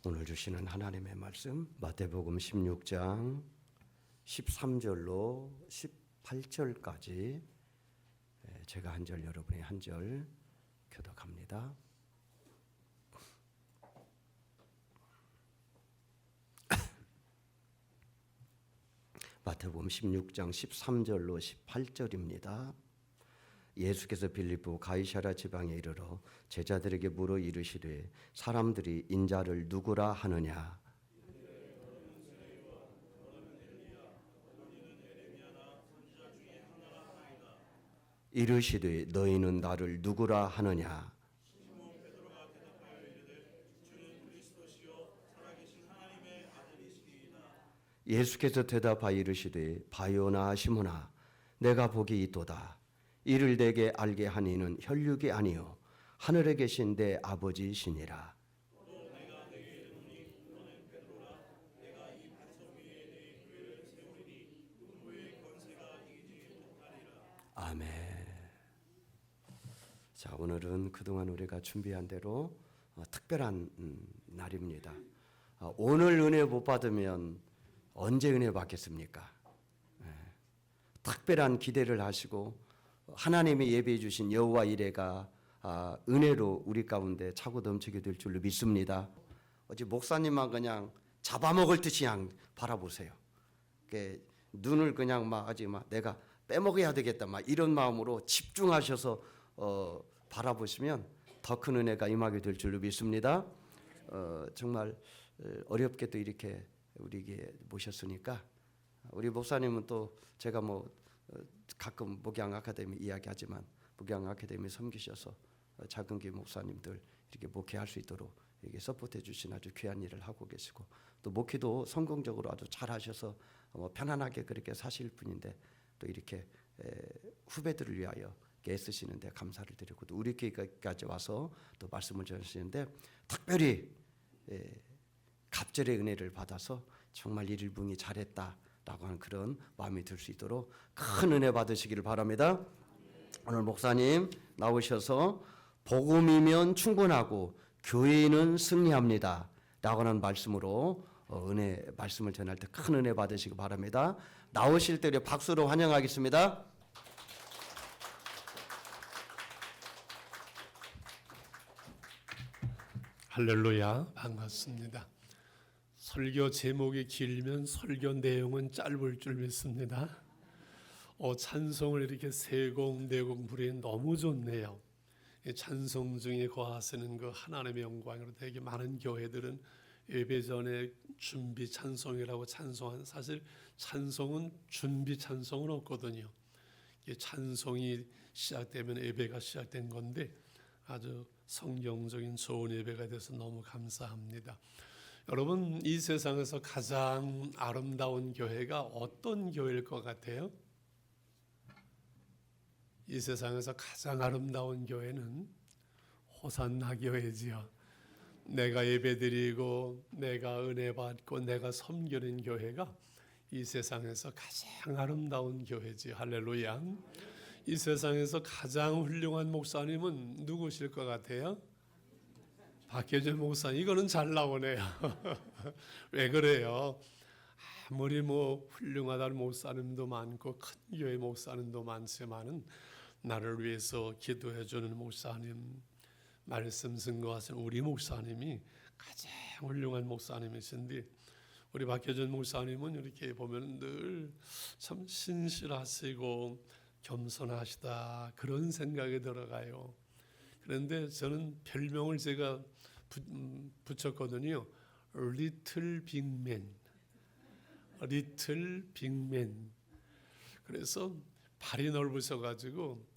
오늘 주시는 하나님의 말씀 마태복음 16장 13절로 18절까지 제가 한 절 여러분이 한 절 교독합니다. 마태복음 16장 13절로 18절입니다. 예수께서 빌립보 가이사랴 지방에 이르러 제자들에게 물어 이르시되 사람들이 인자를 누구라 하느냐. 이르시되 너희는 나를 누구라 하느냐. 예수께서 대답하여 이르시되 바요나 시몬아 내가 복이 있도다. 이를 내게 알게 한 이는 혈육이 아니요 하늘에 계신 내 아버지시니라. 아멘. 자, 오늘은 그동안 우리가 준비한 대로 특별한 날입니다. 오늘 은혜 못 받으면 언제 은혜 받겠습니까? 특별한 기대를 하시고 하나님이 예비해 주신 여호와 이레가 은혜로 우리 가운데 차고 넘치게 될 줄로 믿습니다. 어제 목사님만 그냥 잡아먹을 듯이 그냥 바라보세요. 눈을 그냥 내가 빼먹어야 되겠다 이런 마음으로 집중하셔서 바라보시면 더 큰 은혜가 임하게 될 줄로 믿습니다. 정말 어렵게도 이렇게 우리에게 모셨으니까 우리 목사님은 또 제가 가끔 목양 아카데미 이야기하지만 목양 아카데미 섬기셔서 작은 교회 목사님들 이렇게 목회할 수 있도록 이렇게 서포트해 주신 아주 귀한 일을 하고 계시고 또 목회도 성공적으로 아주 잘하셔서 편안하게 그렇게 사실 뿐인데 또 이렇게 후배들을 위하여 애쓰시는데 감사를 드리고 또 우리 교회까지 와서 또 말씀을 전하시는데 특별히 갑절의 은혜를 받아서 정말 일일분이 잘했다라고 하는 그런 마음이 들 수 있도록 큰 은혜 받으시기를 바랍니다. 오늘 목사님 나오셔서 복음이면 충분하고 교회는 승리합니다 라고 하는 말씀으로 은혜 말씀을 전할 때 큰 은혜 받으시기 바랍니다. 나오실 때 박수로 환영하겠습니다. 할렐루야, 반갑습니다. 설교 제목이 길면 설교 내용은 짧을 줄 믿습니다. 찬송을 이렇게 세 곡, 네 곡 부르니 너무 좋네요. 찬송 중에 거하시는 그 하나님의 영광으로 되게 많은 교회들은 예배 전에 준비 찬송이라고 찬송한, 사실 찬송은 준비 찬송은 없거든요. 찬송이 시작되면 예배가 시작된 건데 아주 성경적인 좋은 예배가 돼서 너무 감사합니다. 여러분, 이 세상에서 가장 아름다운 교회가 어떤 교회일 것 같아요? 이 세상에서 가장 아름다운 교회는 호산나 교회지요. 내가 예배드리고 내가 은혜 받고 내가 섬기는 교회가 이 세상에서 가장 아름다운 교회지요. 할렐루야. 이 세상에서 가장 훌륭한 목사님은 누구실 것 같아요? 박혜준 목사님. 이거는 잘 나오네요. 왜 그래요? 아무리 훌륭하다는 목사님도 많고 큰 교회 목사님도 많지만은 나를 위해서 기도해 주는 목사님, 말씀 증거하시는 우리 목사님이 가장 훌륭한 목사님이신데 우리 박혜준 목사님은 이렇게 보면 늘 참 신실하시고 겸손하시다 그런 생각이 들어가요. 그런데 저는 별명을 제가 붙였거든요. 리틀 빅맨. 리틀 빅맨. 그래서 발이 넓으셔가지고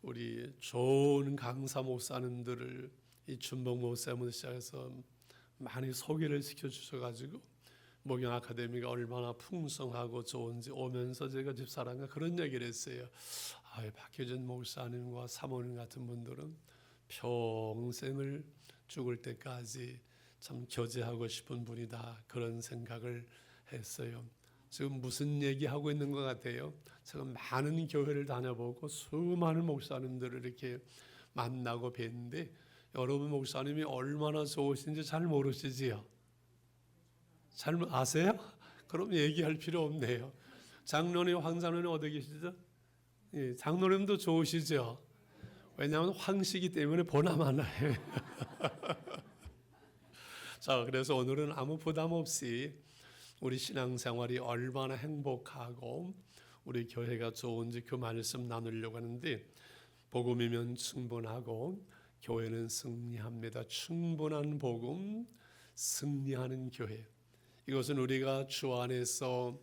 우리 좋은 강사 목사님들을 이 준봉 목사님부터 시작해서 많이 소개를 시켜주셔가지고 목양 아카데미가 얼마나 풍성하고 좋은지 오면서 제가 집사람과 그런 얘기를 했어요. 박혜준 목사님과 사모님 같은 분들은 평생을 죽을 때까지 참 교제하고 싶은 분이다 그런 생각을 했어요. 지금 무슨 얘기하고 있는 것 같아요? 제가 많은 교회를 다녀보고 수많은 목사님들을 이렇게 만나고 뵀는데 여러분 목사님이 얼마나 좋으신지 잘 모르시지요? 잘 아세요? 그럼 얘기할 필요 없네요. 장로님, 황장로님 어디 계시죠? 예, 장로님도 좋으시죠? 왜냐하면 황씨기 때문에 보나마나 해. 자, 그래서 오늘은 아무 부담 없이 우리 신앙생활이 얼마나 행복하고 우리 교회가 좋은지 그 말씀 나누려고 하는데, 복음이면 충분하고 교회는 승리합니다. 충분한 복음, 승리하는 교회. 이것은 우리가 주 안에서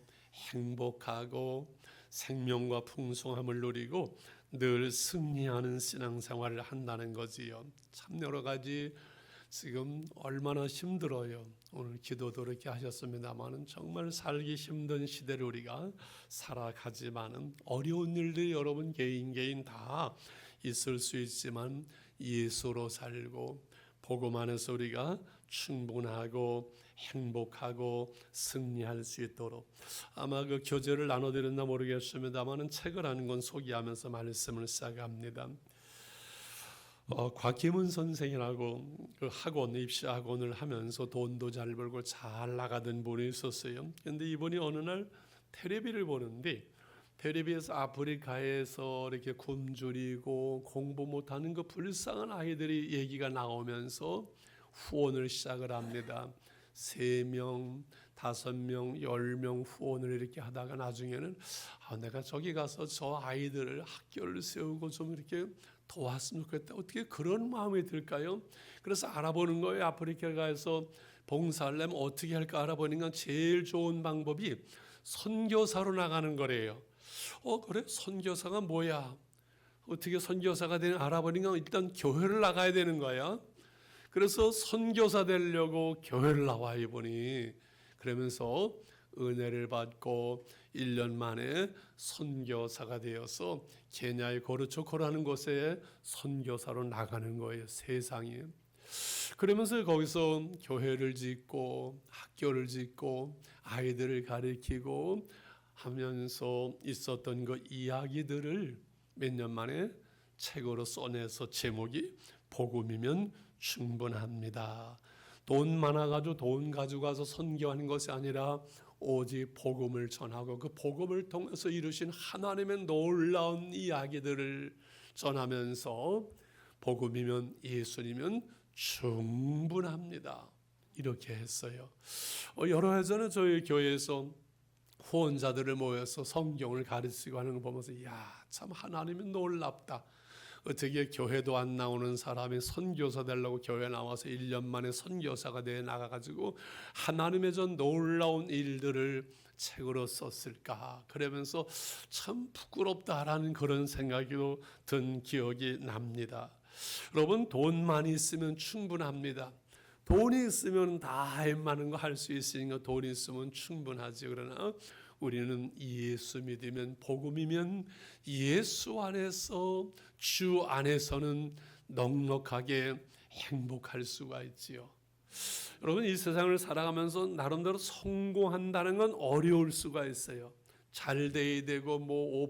행복하고 생명과 풍성함을 누리고 늘 승리하는 신앙생활을 한다는 거지요. 참 여러 가지 지금 얼마나 힘들어요. 오늘 기도도 이렇게 하셨습니다만은 정말 살기 힘든 시대를 우리가 살아가지만은 어려운 일들이 여러분 개인 다 있을 수 있지만 예수로 살고 복음 안에서 우리가 충분하고 행복하고 승리할 수 있도록, 아마 그 교재를 나눠드렸나 모르겠습니다만은 책을 한 권 소개하면서 말씀을 시작합니다. 곽기문 선생이라고 그 학원, 입시 학원을 하면서 돈도 잘 벌고 잘 나가던 분이 있었어요. 그런데 이분이 어느 날 텔레비를 보는데, 텔레비에서 아프리카에서 이렇게 굶주리고 공부 못하는 그 불쌍한 아이들이 얘기가 나오면서 후원을 시작을 합니다. 3명, 5명, 10명 후원을 이렇게 하다가 나중에는 내가 저기 가서 저 아이들을 학교를 세우고 좀 이렇게 도왔으면 좋겠다. 어떻게 그런 마음이 들까요? 그래서 알아보는 거예요. 아프리카에서 봉사하려면 어떻게 할까 알아보니까 제일 좋은 방법이 선교사로 나가는 거래요. 그래? 선교사가 뭐야? 어떻게 선교사가 되는 알아보니까 일단 교회를 나가야 되는 거야. 그래서 선교사 되려고 교회를 나와 이분이. 그러면서 은혜를 받고 1년 만에 선교사가 되어서 케냐의 고르초코라는 곳에 선교사로 나가는 거예요. 세상에. 그러면서 거기서 교회를 짓고 학교를 짓고 아이들을 가르치고 하면서 있었던 그 이야기들을 몇 년 만에 책으로 써내서 제목이 복음이면 충분합니다. 돈 많아가지고 돈 가지고 가서 선교하는 것이 아니라 오직 복음을 전하고 그 복음을 통해서 이루신 하나님의 놀라운 이야기들을 전하면서 복음이면 예수님은 충분합니다. 이렇게 했어요. 여러 해 전에 저희 교회에서 후원자들을 모여서 성경을 가르치고 하는 걸 보면서 참 하나님이 놀랍다. 어떻게 교회도 안 나오는 사람이 선교사 되려고 교회 나와서 1년 만에 선교사가 돼 나가가지고 하나님의 전 놀라운 일들을 책으로 썼을까. 그러면서 참 부끄럽다라는 그런 생각이 든 기억이 납니다. 여러분, 돈만 있으면 충분합니다. 돈이 있으면 다 웬만한 거 할 수 있으니까 돈이 있으면 충분하지. 그러나 우리는 예수 믿으면, 복음이면 예수 안에서, 주 안에서는 넉넉하게 행복할 수가 있지요. 여러분, 이 세상을 살아가면서 나름대로 성공한다는 건 어려울 수가 있어요. 잘 돼야 되고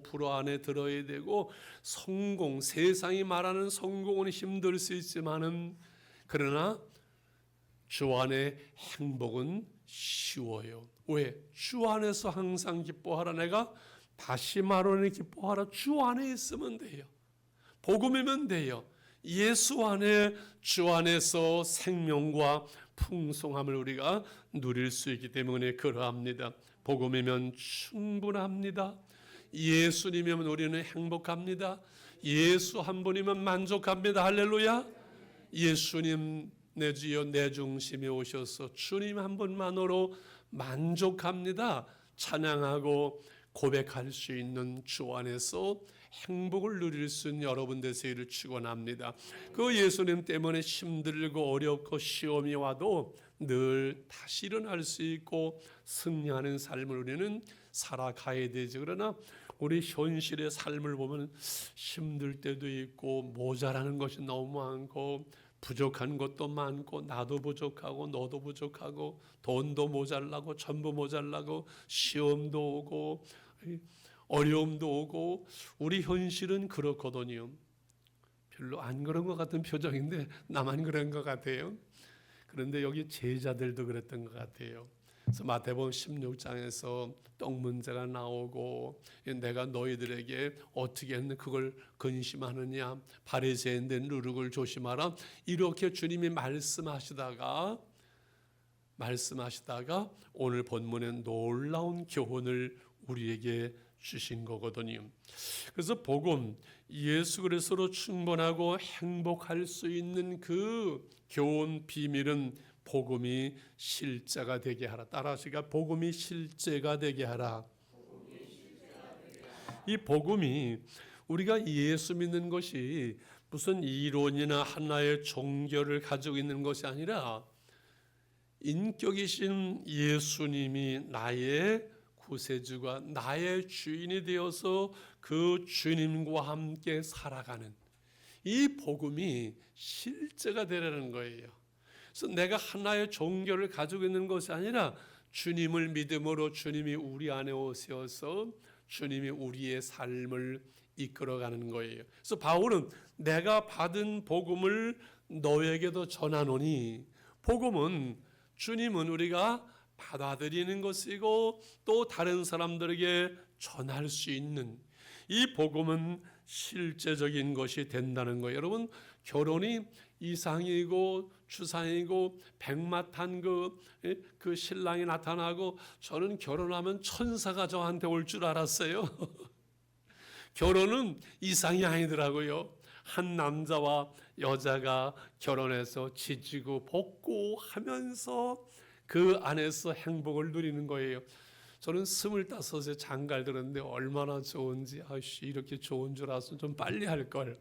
5% 안에 들어야 되고 성공, 세상이 말하는 성공은 힘들 수 있지만은, 그러나 주 안에 행복은 쉬워요. 왜? 주 안에서 항상 기뻐하라. 내가 다시 말하니 기뻐하라. 주 안에 있으면 돼요. 복음이면 돼요. 예수 안에, 주 안에서 생명과 풍성함을 우리가 누릴 수 있기 때문에 그러합니다. 복음이면 충분합니다. 예수님이면 우리는 행복합니다. 예수 한 분이면 만족합니다. 할렐루야. 예수님 내 주여 내 중심에 오셔서 주님 한 분만으로 만족합니다. 찬양하고 고백할 수 있는 주 안에서 행복을 누릴 수 있는 여러분 되시기를 축원합니다. 그 예수님 때문에 힘들고 어렵고 시험이 와도 늘 다시 일어날 수 있고 승리하는 삶을 우리는 살아가야 되지. 그러나 우리 현실의 삶을 보면 힘들 때도 있고 모자라는 것이 너무 많고 부족한 것도 많고 나도 부족하고 너도 부족하고 돈도 모자라고 전부 모자라고 시험도 오고 어려움도 오고 우리 현실은 그렇거든요. 별로 안 그런 것 같은 표정인데 나만 그런 것 같아요. 그런데 여기 제자들도 그랬던 것 같아요. 그래서 마태복음 16장에서 떡 문제가 나오고 내가 너희들에게 어떻게 했는 그걸 근심하느냐, 바리새인들 누룩을 조심하라, 이렇게 주님이 말씀하시다가 오늘 본문에 놀라운 교훈을 우리에게 주신 거거든요. 그래서 복음, 예수 그리스도로 충분하고 행복할 수 있는 그 교훈 비밀은 복음이 실제가 되게 하라. 따라하시가 복음이 실제가 되게 하라. 이 복음이 우리가 예수 믿는 것이 무슨 이론이나 하나의 종교를 가지고 있는 것이 아니라 인격이신 예수님이 나의 구세주가 나의 주인이 되어서 그 주님과 함께 살아가는 이 복음이 실제가 되라는 거예요. 그래서 내가 하나의 종교를 가지고 있는 것이 아니라 주님을 믿음으로 주님이 우리 안에 오셔서 주님이 우리의 삶을 이끌어가는 거예요. 그래서 바울은 내가 받은 복음을 너에게도 전하노니, 복음은 주님은 우리가 받아들이는 것이고 또 다른 사람들에게 전할 수 있는 이 복음은 실제적인 것이 된다는 거예요. 여러분, 결혼이 이상이고 추상이고 백마탄 그 신랑이 나타나고 저는 결혼하면 천사가 저한테 올 줄 알았어요. 결혼은 이상이 아니더라고요. 한 남자와 여자가 결혼해서 지지고 볶고 하면서 그 안에서 행복을 누리는 거예요. 저는 25에 장가를 들었는데 얼마나 좋은지, 아이씨 이렇게 좋은 줄 알았으면 좀 빨리 할 걸.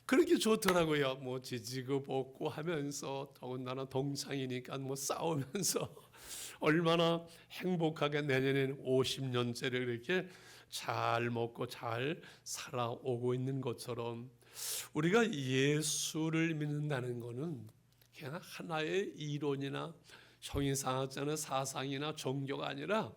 그렇게 좋더라고요. 뭐 지지고 볶고 하면서, 더군다나 동창이니까 뭐 싸우면서 얼마나 행복하게 내년에는 50년째를 이렇게 잘 먹고 잘 살아오고 있는 것처럼, 우리가 예수를 믿는다는 것은 그냥 하나의 이론이나 형이상학자나 사상이나 종교가 아니라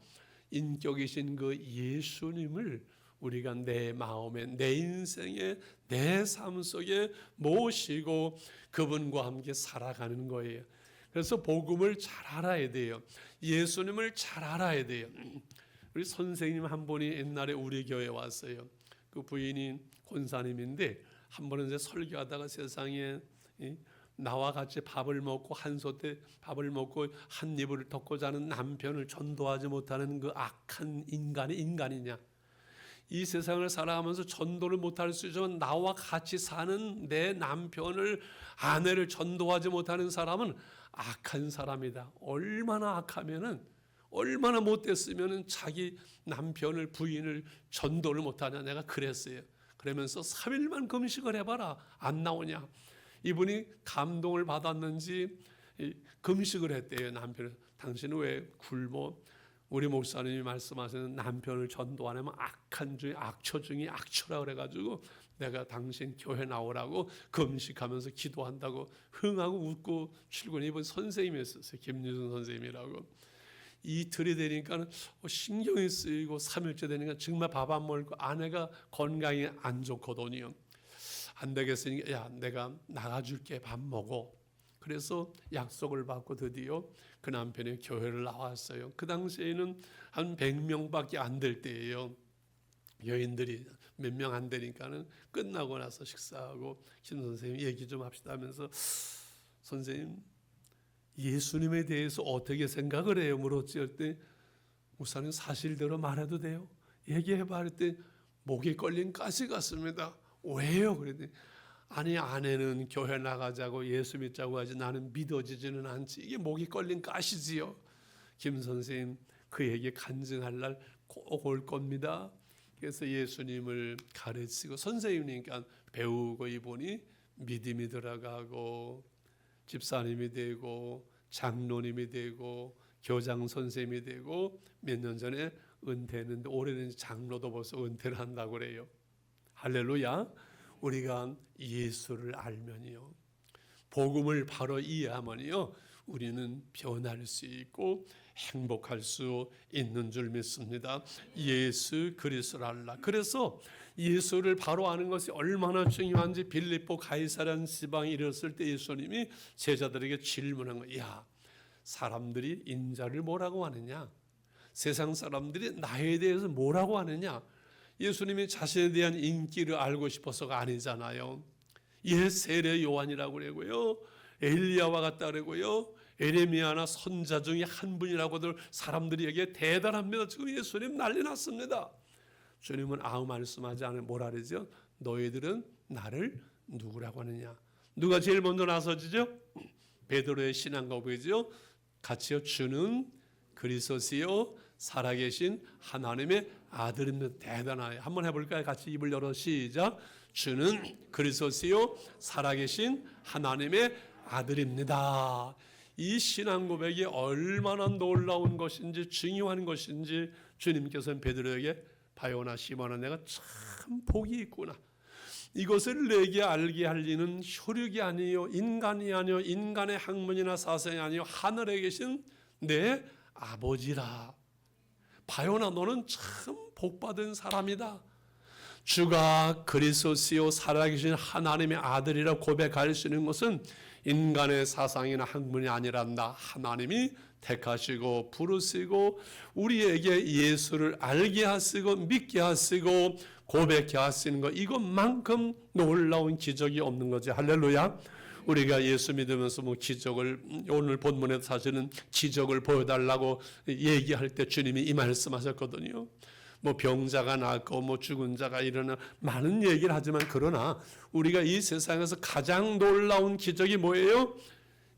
인격이신 그 예수님을 우리가 내 마음에, 내 인생에, 내 삶 속에 모시고 그분과 함께 살아가는 거예요. 그래서 복음을 잘 알아야 돼요. 예수님을 잘 알아야 돼요. 우리 선생님 한 분이 옛날에 우리 교회에 왔어요. 그 부인이 권사님인데 한 번은 이제 설교하다가 세상에 나와 같이 밥을 먹고 한솥에 밥을 먹고 한 이불을 덮고 자는 남편을 전도하지 못하는 그 악한 인간이냐, 이 세상을 살아가면서 전도를 못할 수 있지만 나와 같이 사는 내 남편을, 아내를 전도하지 못하는 사람은 악한 사람이다. 얼마나 악하면은, 얼마나 못됐으면은 자기 남편을, 부인을 전도를 못하냐. 내가 그랬어요. 그러면서 3일만 금식을 해봐라, 안 나오냐. 이분이 감동을 받았는지 금식을 했대요. 남편을. 당신은 왜 굶어? 우리 목사님이 말씀하시는 남편을 전도 안 하면 악한 중에 악처 중에 악처라 그래가지고 내가 당신 교회 나오라고 금식하면서 기도한다고 흥하고 웃고 출근해. 이분 선생님이었어요. 김유순 선생님이라고. 이틀이 되니까 신경이 쓰이고 3일째 되니까 정말 밥 안 먹고 아내가 건강이 안 좋거든요. 안 되겠으니까 야, 내가 나가줄게, 밥 먹어. 그래서 약속을 받고 드디어 그 남편이 교회를 나왔어요. 그 당시에는 한 100명밖에 안 될 때예요. 여인들이 몇 명 안 되니까는 끝나고 나서 식사하고 김 선생님 얘기 좀 합시다 하면서, 선생님 예수님에 대해서 어떻게 생각을 해요? 물었지. 그랬더니 목사님 사실대로 말해도 돼요? 얘기해봐. 그랬더니 목에 걸린 가시 같습니다. 왜요? 그랬더니 아니, 아내는 교회 나가자고 예수 믿자고 하지 나는 믿어지지는 않지. 이게 목이 걸린 가시지요. 김 선생님 그 얘기 간증할 날 꼭 올 겁니다. 그래서 예수님을 가르치고 선생님이니까 배우고 이분이 믿음이 들어가고 집사님이 되고 장로님이 되고 교장 선생님이 되고 몇 년 전에 은퇴했는데 올해는 장로도 벌써 은퇴를 한다고 그래요. 할렐루야. 우리가 예수를 알면요, 복음을 바로 이해하면요, 우리는 변할 수 있고 행복할 수 있는 줄 믿습니다. 예수 그리스도를 알라. 그래서 예수를 바로 아는 것이 얼마나 중요한지 빌립보 가이사랴 지방에 이르렀을 때 예수님이 제자들에게 질문한 거예요. 야, 사람들이 인자를 뭐라고 하느냐? 세상 사람들이 나에 대해서 뭐라고 하느냐? 예수님이 자신에 대한 인기를 알고 싶어서가 아니잖아요. 옛 세례 요한이라고 그러고요. 엘리야와 같다 그러고요. 에레미야나 선자 중에 한 분이라고들 사람들이 여기에 대단합니다. 지금 예수님 난리 났습니다. 주님은 아무 말씀하지 않으면 뭐라 그러죠? 너희들은 나를 누구라고 하느냐? 누가 제일 먼저 나서지죠? 베드로의 신앙 고백이죠. 같이요. 주는 그리스도시요 살아계신 하나님의 아들입니다. 대단해요. 한번 해볼까요? 같이 입을 열어 시작. 주는 그리스도시요 살아계신 하나님의 아들입니다. 이 신앙 고백이 얼마나 놀라운 것인지 중요한 것인지 주님께서는 베드로에게 바요나 시몬아 내가 참 복이 있구나. 이것을 내게 알게 할 리는 혈육이 아니요 인간이 아니요 인간의 학문이나 사상이 아니요 하늘에 계신 내 아버지라. 바요나 너는 참 복받은 사람이다. 주가 그리스도시요 살아계신 하나님의 아들이라 고백할 수 있는 것은 인간의 사상이나 학문이 아니란다. 하나님이 택하시고 부르시고 우리에게 예수를 알게 하시고 믿게 하시고 고백해 하시는 것, 이것만큼 놀라운 기적이 없는 거지. 할렐루야. 우리가 예수 믿으면서 뭐 기적을, 오늘 본문에 사실은 기적을 보여달라고 얘기할 때 주님이 이 말씀하셨거든요. 뭐 병자가 낫고 뭐 죽은 자가 일어나 많은 얘기를 하지만, 그러나 우리가 이 세상에서 가장 놀라운 기적이 뭐예요?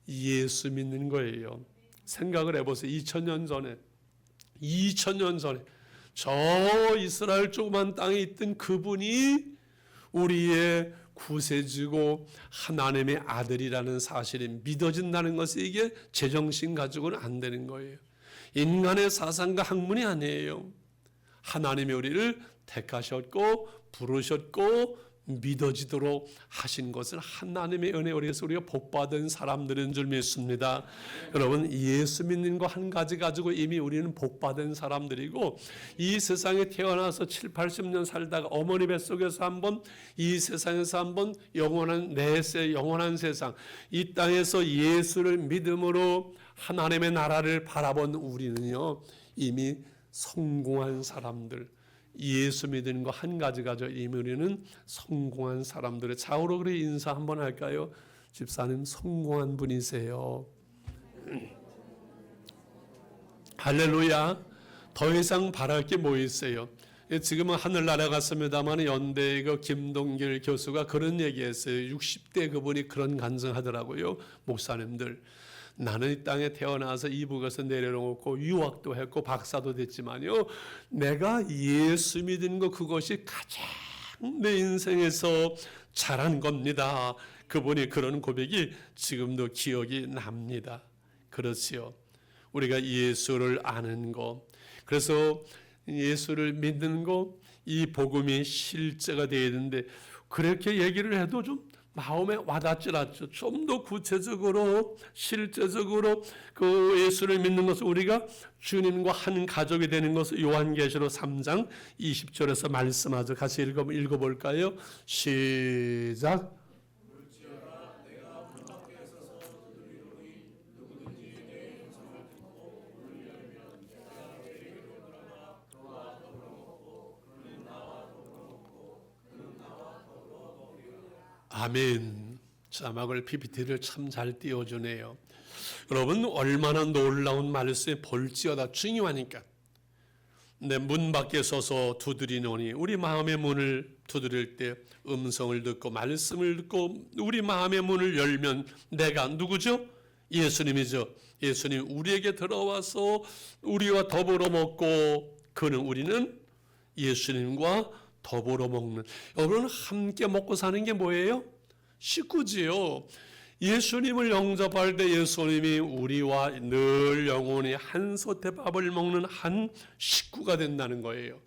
예수 믿는 거예요. 생각을 해보세요. 2000년 전에 저 이스라엘 조그만 땅에 있던 그분이 우리의 구세주고 하나님의 아들이라는 사실이 믿어진다는 것이, 이게 제정신 가지고는 안 되는 거예요. 인간의 사상과 학문이 아니에요. 하나님이 우리를 택하셨고 부르셨고 믿어지도록 하신 것은 하나님의 은혜, 우리에서 우리가 복받은 사람들인 줄 믿습니다. 여러분, 예수 믿는 거 한 가지 가지고 이미 우리는 복받은 사람들이고, 이 세상에 태어나서 7, 80년 살다가 어머니 뱃속에서 한번, 이 세상에서 한번 영원한 내세 영원한 세상, 이 땅에서 예수를 믿음으로 하나님의 나라를 바라본 우리는요 이미 성공한 사람들, 예수 믿는 거 한 가지 가지고 이미 우리는 성공한 사람들의 좌우로 그래 인사 한번 할까요? 집사님 성공한 분이세요. 할렐루야. 더 이상 바랄 게 뭐 있어요? 지금은 하늘나라 갔습니다만 연대 그 김동길 교수가 그런 얘기했어요. 60대 그분이 그런 간증하더라고요. 목사님들, 나는 이 땅에 태어나서 이북에서 내려놓고 유학도 했고 박사도 됐지만요, 내가 예수 믿은 거 그것이 가장 내 인생에서 잘한 겁니다. 그분이 그런 고백이 지금도 기억이 납니다. 그렇지요. 우리가 예수를 아는 거, 그래서 예수를 믿는 거, 이 복음이 실제가 되어야 되는데, 그렇게 얘기를 해도 좀 마음에 와닿질 않죠. 좀 더 구체적으로 실제적으로 그 예수를 믿는 것을, 우리가 주님과 한 가족이 되는 것을 요한계시록 3장 20절에서 말씀하죠. 같이 읽어볼까요? 시작. 아멘. 자막을 PPT를 참 잘 띄워주네요. 여러분, 얼마나 놀라운 말씀이 볼지어다 중요하니까. 내 문 밖에 서서 두드리노니, 우리 마음의 문을 두드릴 때 음성을 듣고 말씀을 듣고 우리 마음의 문을 열면 내가 누구죠? 예수님이죠. 예수님 우리에게 들어와서 우리와 더불어 먹고, 우리는 예수님과 더불어 먹는, 여러분 함께 먹고 사는 게 뭐예요? 식구지요. 예수님을 영접할 때 예수님이 우리와 늘 영원히 한 솥에 밥을 먹는 한 식구가 된다는 거예요.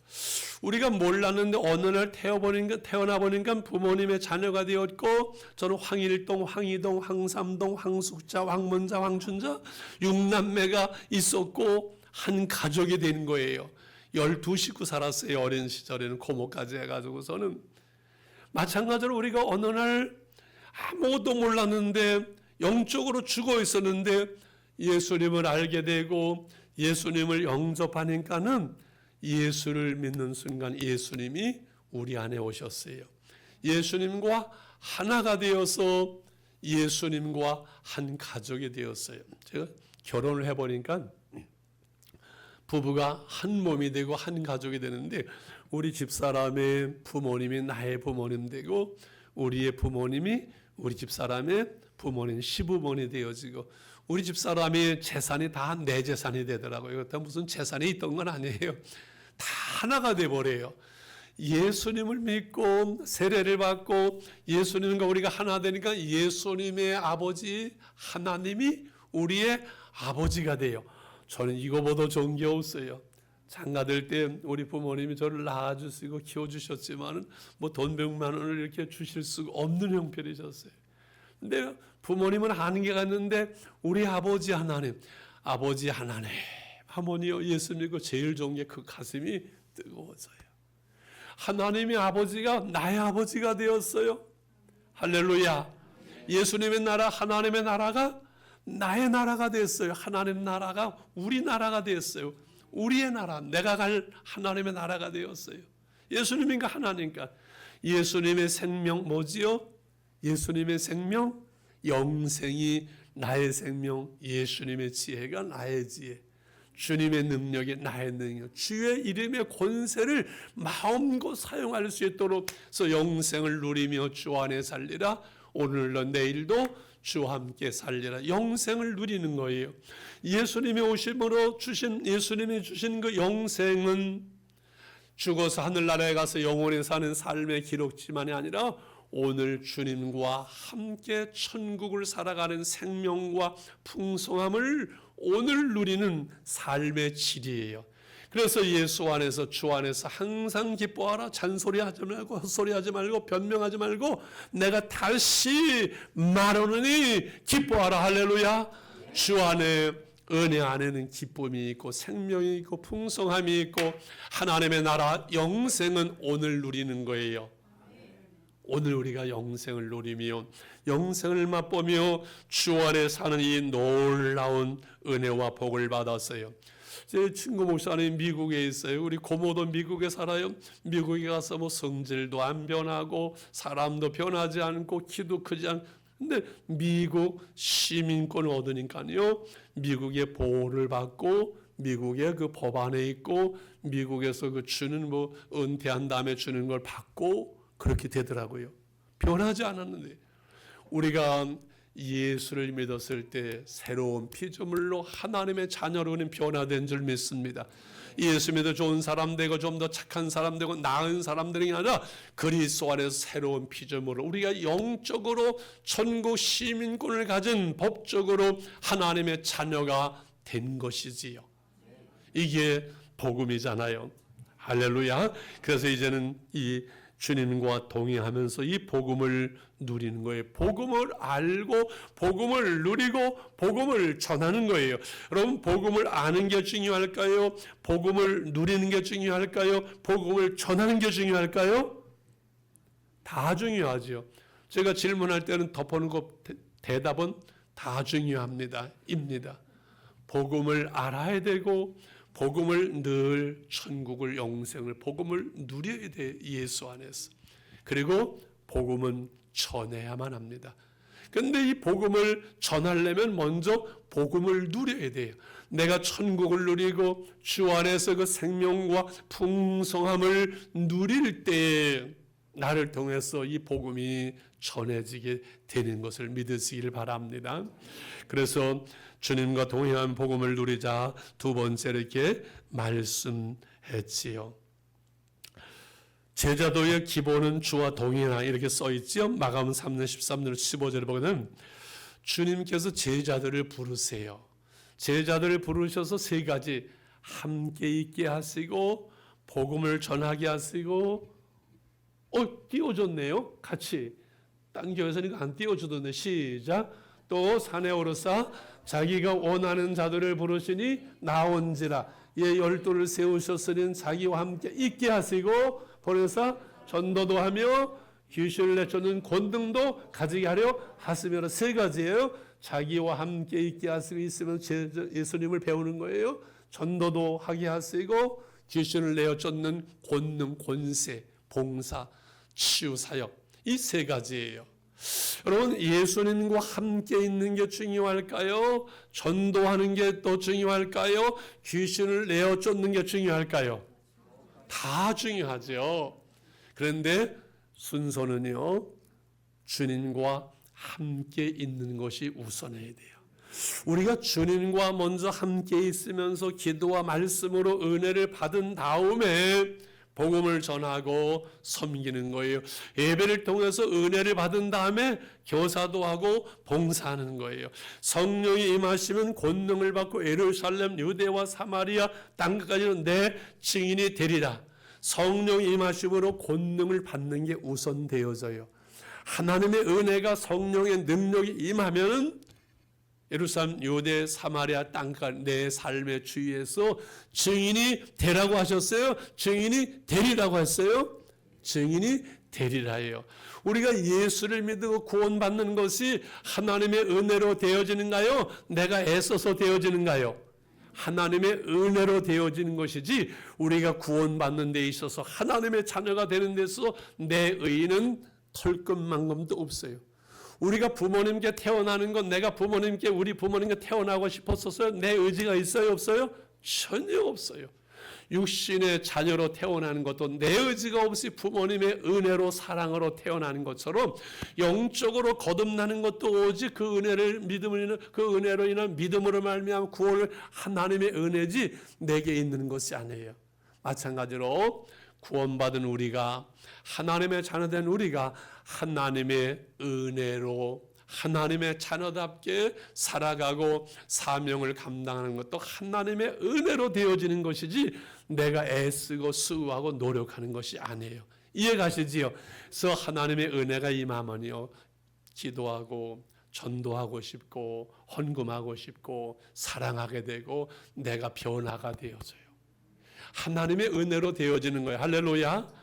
우리가 몰랐는데 어느 날 태어나 보니까 부모님의 자녀가 되었고, 저는 황일동, 황희동, 황삼동, 황숙자, 황문자, 황춘자 6남매가 있었고 한 가족이 된 거예요. 12식구 살았어요. 어린 시절에는 고모까지 해가지고서는. 마찬가지로 우리가 어느 날 아무것도 몰랐는데 영적으로 죽어 있었는데 예수님을 알게 되고 예수님을 영접하니까는 예수를 믿는 순간 예수님이 우리 안에 오셨어요. 예수님과 하나가 되어서 예수님과 한 가족이 되었어요. 제가 결혼을 해보니까 부부가 한 몸이 되고 한 가족이 되는데 우리 집사람의 부모님이 나의 부모님 되고 우리의 부모님이 우리 집사람의 부모님, 시부모니 되어지고 우리 집사람의 재산이 다 내 재산이 되더라고요. 그렇다면 무슨 재산이 있던 건 아니에요. 다 하나가 돼버려요. 예수님을 믿고 세례를 받고 예수님과 우리가 하나 되니까 예수님의 아버지 하나님이 우리의 아버지가 돼요. 저는 이거보다 좋은 게 없어요. 장가들 때 우리 부모님이 저를 낳아주시고 키워주셨지만 뭐 돈 100만 원을 이렇게 주실 수가 없는 형편이셨어요. 근데 부모님은 한계가 있는데 우리 아버지 하나님 하모니요 예수 믿고 제일 좋은 게 그 가슴이 뜨거워져요. 하나님의 아버지가 나의 아버지가 되었어요. 할렐루야. 예수님의 나라 하나님의 나라가 나의 나라가 됐어요. 하나님 나라가 우리 나라가 됐어요. 우리의 나라, 내가 갈 하나님의 나라가 되었어요. 예수님인가 하나님인가? 예수님의 생명 뭐지요? 예수님의 생명, 영생이 나의 생명, 예수님의 지혜가 나의 지혜, 주님의 능력이 나의 능력, 주의 이름의 권세를 마음껏 사용할 수 있도록 해서 영생을 누리며 주 안에 살리라. 오늘로 내일도 주와 함께 살리라. 영생을 누리는 거예요. 예수님이 오심으로 주신 예수님이 주신 그 영생은 죽어서 하늘나라에 가서 영원히 사는 삶의 기록지만이 아니라 오늘 주님과 함께 천국을 살아가는 생명과 풍성함을 오늘 누리는 삶의 질이에요. 그래서 예수 안에서 주 안에서 항상 기뻐하라. 잔소리하지 말고 헛소리하지 말고 변명하지 말고 내가 다시 말하노니 기뻐하라. 할렐루야. 주 안에 은혜 안에는 기쁨이 있고 생명이 있고 풍성함이 있고 하나님의 나라 영생은 오늘 누리는 거예요. 오늘 우리가 영생을 누리며 영생을 맛보며 주 안에 사는 이 놀라운 은혜와 복을 받았어요. 제 친구 목사님 미국에 있어요. 우리 고모도 미국에 살아요. 미국에 가서 뭐 성질도 안 변하고 사람도 변하지 않고 키도 크지 않고 근데 미국 시민권을 얻으니까요. 미국의 보호를 받고 미국의 그 법안에 있고 미국에서 그 주는 뭐 은퇴한 다음에 주는 걸 받고 그렇게 되더라고요. 변하지 않았는데 우리가 예수를 믿었을 때 새로운 피조물로 하나님의 자녀로는 변화된 줄 믿습니다. 예수 믿어 좋은 사람 되고 좀 더 착한 사람 되고 나은 사람들이 아니라 그리스도 안에서 새로운 피조물로 우리가 영적으로 천국 시민권을 가진 법적으로 하나님의 자녀가 된 것이지요. 이게 복음이잖아요. 할렐루야. 그래서 이제는 이 주님과 동행하면서 이 복음을 누리는 거예요. 복음을 알고 복음을 누리고 복음을 전하는 거예요. 여러분 복음을 아는 게 중요할까요? 복음을 누리는 게 중요할까요? 복음을 전하는 게 중요할까요? 다 중요하죠. 제가 질문할 때는 덮어놓고 대답은 다 중요합니다. 입니다. 복음을 알아야 되고 복음을 늘 천국을 영생을 복음을 누려야 돼. 예수 안에서. 그리고 복음은 전해야만 합니다. 그런데 이 복음을 전하려면 먼저 복음을 누려야 돼요. 내가 천국을 누리고 주 안에서 그 생명과 풍성함을 누릴 때 나를 통해서 이 복음이 전해지게 되는 것을 믿으시길 바랍니다. 그래서 주님과 동행한 복음을 누리자 두 번째로 이렇게 말씀했지요. 제자도의 기본은 주와 동행하라 이렇게 써있지요. 마가복음 3장 13절 15절에 보면 주님께서 제자들을 부르세요. 제자들을 부르셔서 세 가지 함께 있게 하시고 복음을 전하게 하시고 띄워줬네요. 같이 딴 교회에서는 이거 안 띄워주던데 시작. 또 산에 오르사 자기가 원하는 자들을 부르시니 나온지라. 예, 12를 세우셨으니 자기와 함께 있게 하시고 보내사 전도도 하며 귀신을 내쫓는 권능도 가지게 하려 하시며 세 가지예요. 자기와 함께 있게 하시고 있으면 예수님을 배우는 거예요. 전도도 하게 하시고 귀신을 내어 쫓는 권능, 권세, 봉사, 치유 사역, 이 세 가지예요. 여러분, 예수님과 함께 있는 게 중요할까요? 전도하는 게 더 중요할까요? 귀신을 내어 쫓는 게 중요할까요? 다 중요하죠. 그런데 순서는요, 주님과 함께 있는 것이 우선해야 돼요. 우리가 주님과 먼저 함께 있으면서 기도와 말씀으로 은혜를 받은 다음에 복음을 전하고 섬기는 거예요. 예배를 통해서 은혜를 받은 다음에 교사도 하고 봉사하는 거예요. 성령이 임하시면 권능을 받고 예루살렘, 유대와 사마리아 땅끝까지는 내 증인이 되리라. 성령이 임하심으로 권능을 받는 게 우선되어져요. 하나님의 은혜가 성령의 능력이 임하면은 예루살렘, 유대, 사마리아 땅까지 내 삶의 주위에서 증인이 되라고 하셨어요? 증인이 되리라고 했어요? 증인이 되리라예요. 우리가 예수를 믿고 구원받는 것이 하나님의 은혜로 되어지는가요? 내가 애써서 되어지는가요? 하나님의 은혜로 되어지는 것이지, 우리가 구원받는 데 있어서 하나님의 자녀가 되는 데서 내 의는 털끝만큼도 없어요. 우리가 부모님께 태어나는 건 내가 부모님께, 우리 부모님께 태어나고 싶었었어요? 내 의지가 있어요, 없어요? 전혀 없어요. 육신의 자녀로 태어나는 것도 내 의지가 없이 부모님의 은혜로, 사랑으로 태어나는 것처럼 영적으로 거듭나는 것도 오직 그 은혜를 믿음을, 그 은혜로 인한 믿음으로 말미암아 구원을 하나님의 은혜지 내게 있는 것이 아니에요. 마찬가지로 구원받은 우리가, 하나님의 자녀된 우리가 하나님의 은혜로 하나님의 자녀답게 살아가고 사명을 감당하는 것도 하나님의 은혜로 되어지는 것이지 내가 애쓰고 수고하고 노력하는 것이 아니에요. 이해가시지요? 그래서 하나님의 은혜가 임하면요, 기도하고 전도하고 싶고 헌금하고 싶고 사랑하게 되고 내가 변화가 되어져요. 하나님의 은혜로 되어지는 거예요. 할렐루야.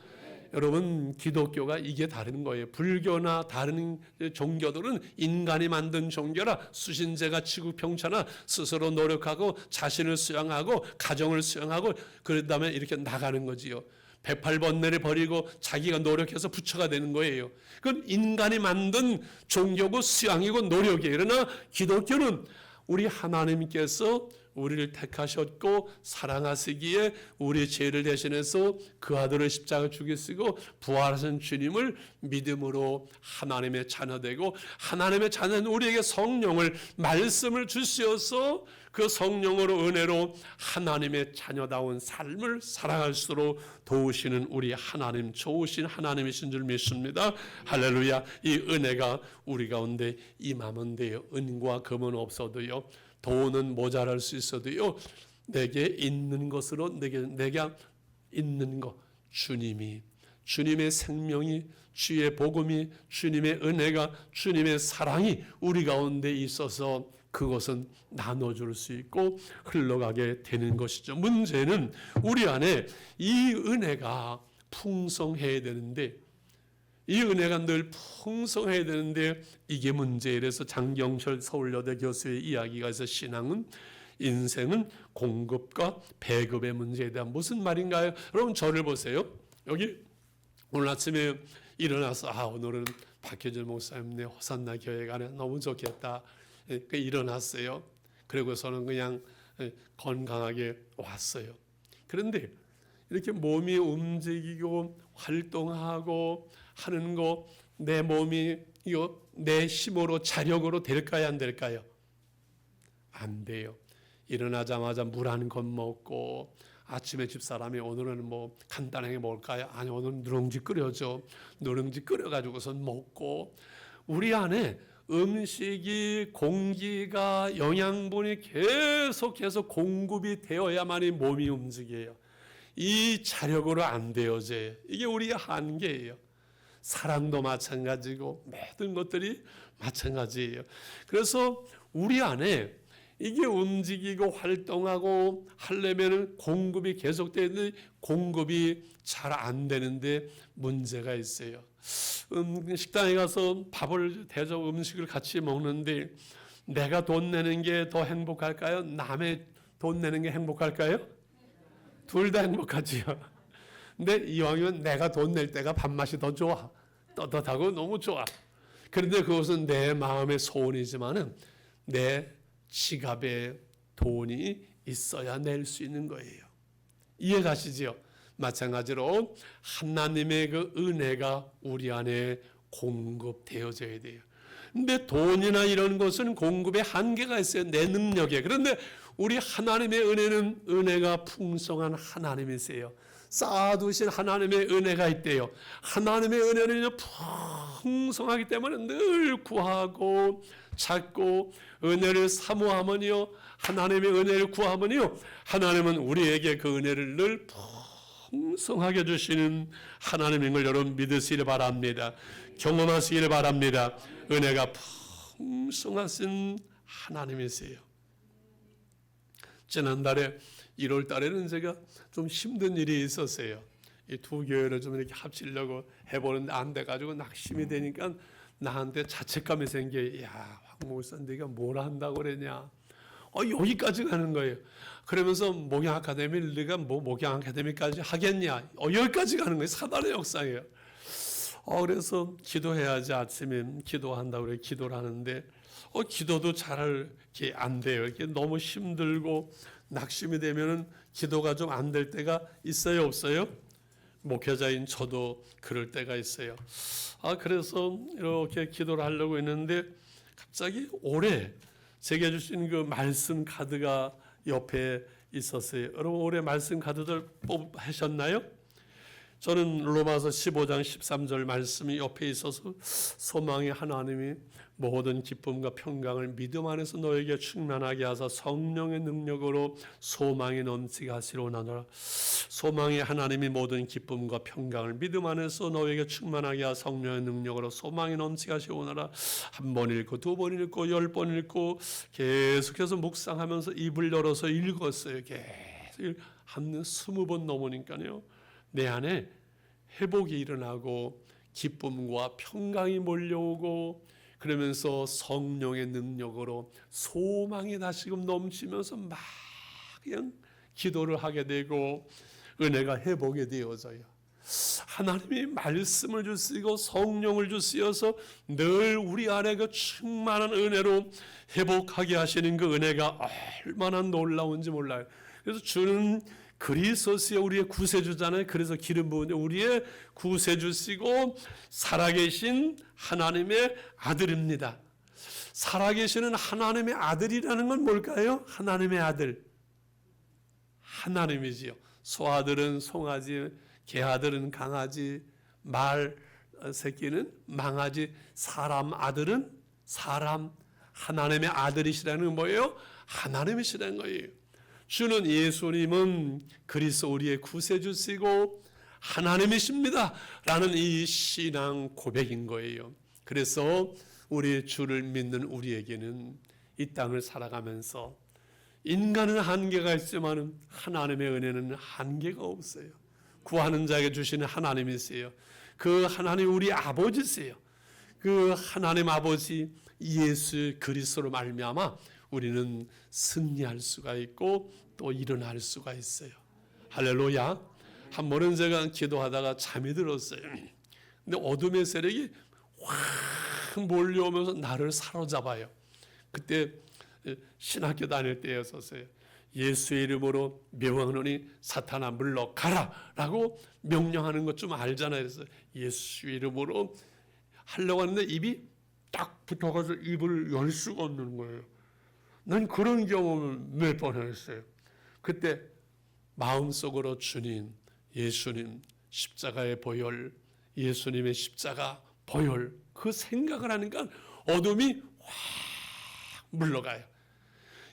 여러분, 기독교가 이게 다른 거예요. 불교나 다른 종교들은 인간이 만든 종교라 수신제가 지구평천하 스스로 노력하고 자신을 수양하고 가정을 수양하고 그다음에 이렇게 나가는 거지요. 108번뇌를 버리고 자기가 노력해서 부처가 되는 거예요. 그건 인간이 만든 종교고 수양이고 노력이에요. 그러나 기독교는 우리 하나님께서 우리를 택하셨고 사랑하시기에 우리 죄를 대신해서 그 아들을 십자가 죽이시고 부활하신 주님을 믿음으로 하나님의 자녀되고, 하나님의 자녀는 우리에게 성령을, 말씀을 주시어서 그 성령으로 은혜로 하나님의 자녀다운 삶을 살아갈수록 도우시는 우리 하나님, 좋으신 하나님이신 줄 믿습니다. 할렐루야. 이 은혜가 우리 가운데 임하면 돼요. 은과 금은 없어도요, 돈은 모자랄 수 있어도요, 내게 있는 것으로 내가 있는 것, 주님의 생명이, 주의 복음이, 주님의 은혜가, 주님의 사랑이 우리 가운데 있어서 그것은 나눠줄 수 있고 흘러가게 되는 것이죠. 문제는 우리 안에 이 은혜가 풍성해야 되는데, 이 은혜가 늘 풍성해야 되는데 이게 문제예요. 그래서 장경철 서울여대 교수의 이야기가 있어, 신앙은, 인생은 공급과 배급의 문제에 대한 무슨 말인가요? 여러분, 저를 보세요. 여기 오늘 아침에 일어나서 오늘은 박효준 목사님네 호산나 교회 가네, 너무 좋겠다. 일어났어요. 그리고서는 그냥 건강하게 왔어요. 그런데 이렇게 몸이 움직이고 활동하고 하는 거, 내 몸이 이거 내 힘으로, 자력으로 될까요, 안 될까요? 안 돼요. 일어나자마자 물 한 컵 먹고, 아침에 집사람이 오늘은 뭐 간단하게 먹을까요? 아니, 오늘은 누룽지 끓여줘. 누룽지 끓여가지고선 먹고, 우리 안에 음식이, 공기가, 영양분이 계속 공급이 되어야만이 몸이 움직여요. 이 자력으로 안 되어져요. 이게 우리의 한계예요. 사랑도 마찬가지고 모든 것들이 마찬가지예요. 그래서 우리 안에 이게 움직이고 활동하고 하려면 공급이 계속되는데 공급이 잘 안 되는데 문제가 있어요. 식당에 가서 밥을 대접 음식을 같이 먹는데 내가 돈 내는 게 더 행복할까요? 남의 돈 내는 게 행복할까요? 둘 다 행복하지요. 근데 이왕이면 내가 돈 낼 때가 밥맛이 더 좋아. 떳떳하고 너무 좋아. 그런데 그것은 내 마음의 소원이지만은 내 지갑에 돈이 있어야 낼 수 있는 거예요. 이해가시지요? 마찬가지로 하나님의 그 은혜가 우리 안에 공급되어져야 돼요. 근데 돈이나 이런 것은 공급에 한계가 있어요. 내 능력에. 그런데 우리 하나님의 은혜는 은혜가 풍성한 하나님이세요. 쌓아두신 하나님의 은혜가 있대요. 하나님의 은혜는 풍성하기 때문에 늘 구하고 찾고 은혜를 사모하면요, 하나님의 은혜를 구하면요, 하나님은 우리에게 그 은혜를 늘 풍성하게 주시는 하나님인 걸 여러분 믿으시길 바랍니다. 경험하시길 바랍니다. 은혜가 풍성하신 하나님이세요. 지난달에 1월 달에는 제가 좀 힘든 일이 있었어요. 이 두 교회를 좀 이렇게 합치려고 해보는데 안 돼가지고 낙심이 되니까 나한테 자책감이 생겨. 야, 황 목사 네가 뭘 한다고 그러냐. 여기까지 가는 거예요. 그러면서 목양 아카데미를 네가 뭐 목양 아카데미까지 하겠냐. 여기까지 가는 거예요. 사단의 역사예요. 그래서 기도해야지. 아침에 기도한다고 그래. 기도를 하는데 기도도 잘 이렇게 안 돼요. 이렇게 너무 힘들고 낙심이 되면은 기도가 좀 안 될 때가 있어요, 없어요? 목회자인 저도 그럴 때가 있어요. 그래서 이렇게 기도를 하려고 했는데 갑자기 올해 제게 주신 그 말씀 카드가 옆에 있었어요. 여러분 올해 말씀 카드들 뽑으셨나요? 저는 로마서 15장 13절 말씀이 옆에 있어서 소망의 하나님이 모든 기쁨과 평강을 믿음 안에서 너에게 충만하게 하사 성령의 능력으로 소망이 넘치게 하시려나노라. 소망의 하나님이 모든 기쁨과 평강을 믿음 안에서 너에게 충만하게 하사 성령의 능력으로 소망이 넘치게 하시려나라. 한 번 읽고 두 번 읽고 10번 읽고 계속해서 묵상하면서 입을 열어서 읽었어요. 계속 한 20번 넘으니까요. 내 안에 회복이 일어나고 기쁨과 평강이 몰려오고 그러면서 성령의 능력으로 소망이 다시금 넘치면서 막 그냥 기도를 하게 되고 은혜가 회복이 되어져요. 하나님이 말씀을 주시고 성령을 주시어서 늘 우리 안에 그 충만한 은혜로 회복하게 하시는 그 은혜가 얼마나 놀라운지 몰라요. 그래서 주는 그리스도시여 우리의 구세주잖아요. 그래서 기름 부은 우리의 구세주시고 살아계신 하나님의 아들입니다. 살아계시는 하나님의 아들이라는 건 뭘까요? 하나님의 아들. 하나님이지요. 소아들은 송아지, 개아들은 강아지, 말 새끼는 망아지, 사람 아들은 사람. 하나님의 아들이시라는 건 뭐예요? 하나님이시라는 거예요. 주는 예수님은 그리스도 우리의 구세주시고 하나님이십니다 라는 이 신앙 고백인 거예요. 그래서 우리 주를 믿는 우리에게는 이 땅을 살아가면서 인간은 한계가 있지만 하나님의 은혜는 한계가 없어요. 구하는 자에게 주시는 하나님이세요. 그 하나님 우리 아버지세요. 그 하나님 아버지 예수 그리스도로 말미암아 우리는 승리할 수가 있고 또 일어날 수가 있어요. 할렐루야. 한 번은 제가 기도하다가 잠이 들었어요. 근데 어둠의 세력이 확 몰려오면서 나를 사로잡아요. 그때 신학교 다닐 때였었어요. 예수의 이름으로 명하노니 사탄아 물러가라 라고 명령하는 것 좀 알잖아요. 그래서 예수의 이름으로 하려고 하는데 입이 딱 붙어가지고 입을 열 수가 없는 거예요. 난 그런 경험을 몇 번 했어요. 그때 마음속으로 주님, 예수님 십자가의 보혈, 예수님의 십자가 보혈 그 생각을 하니까 어둠이 확 물러가요.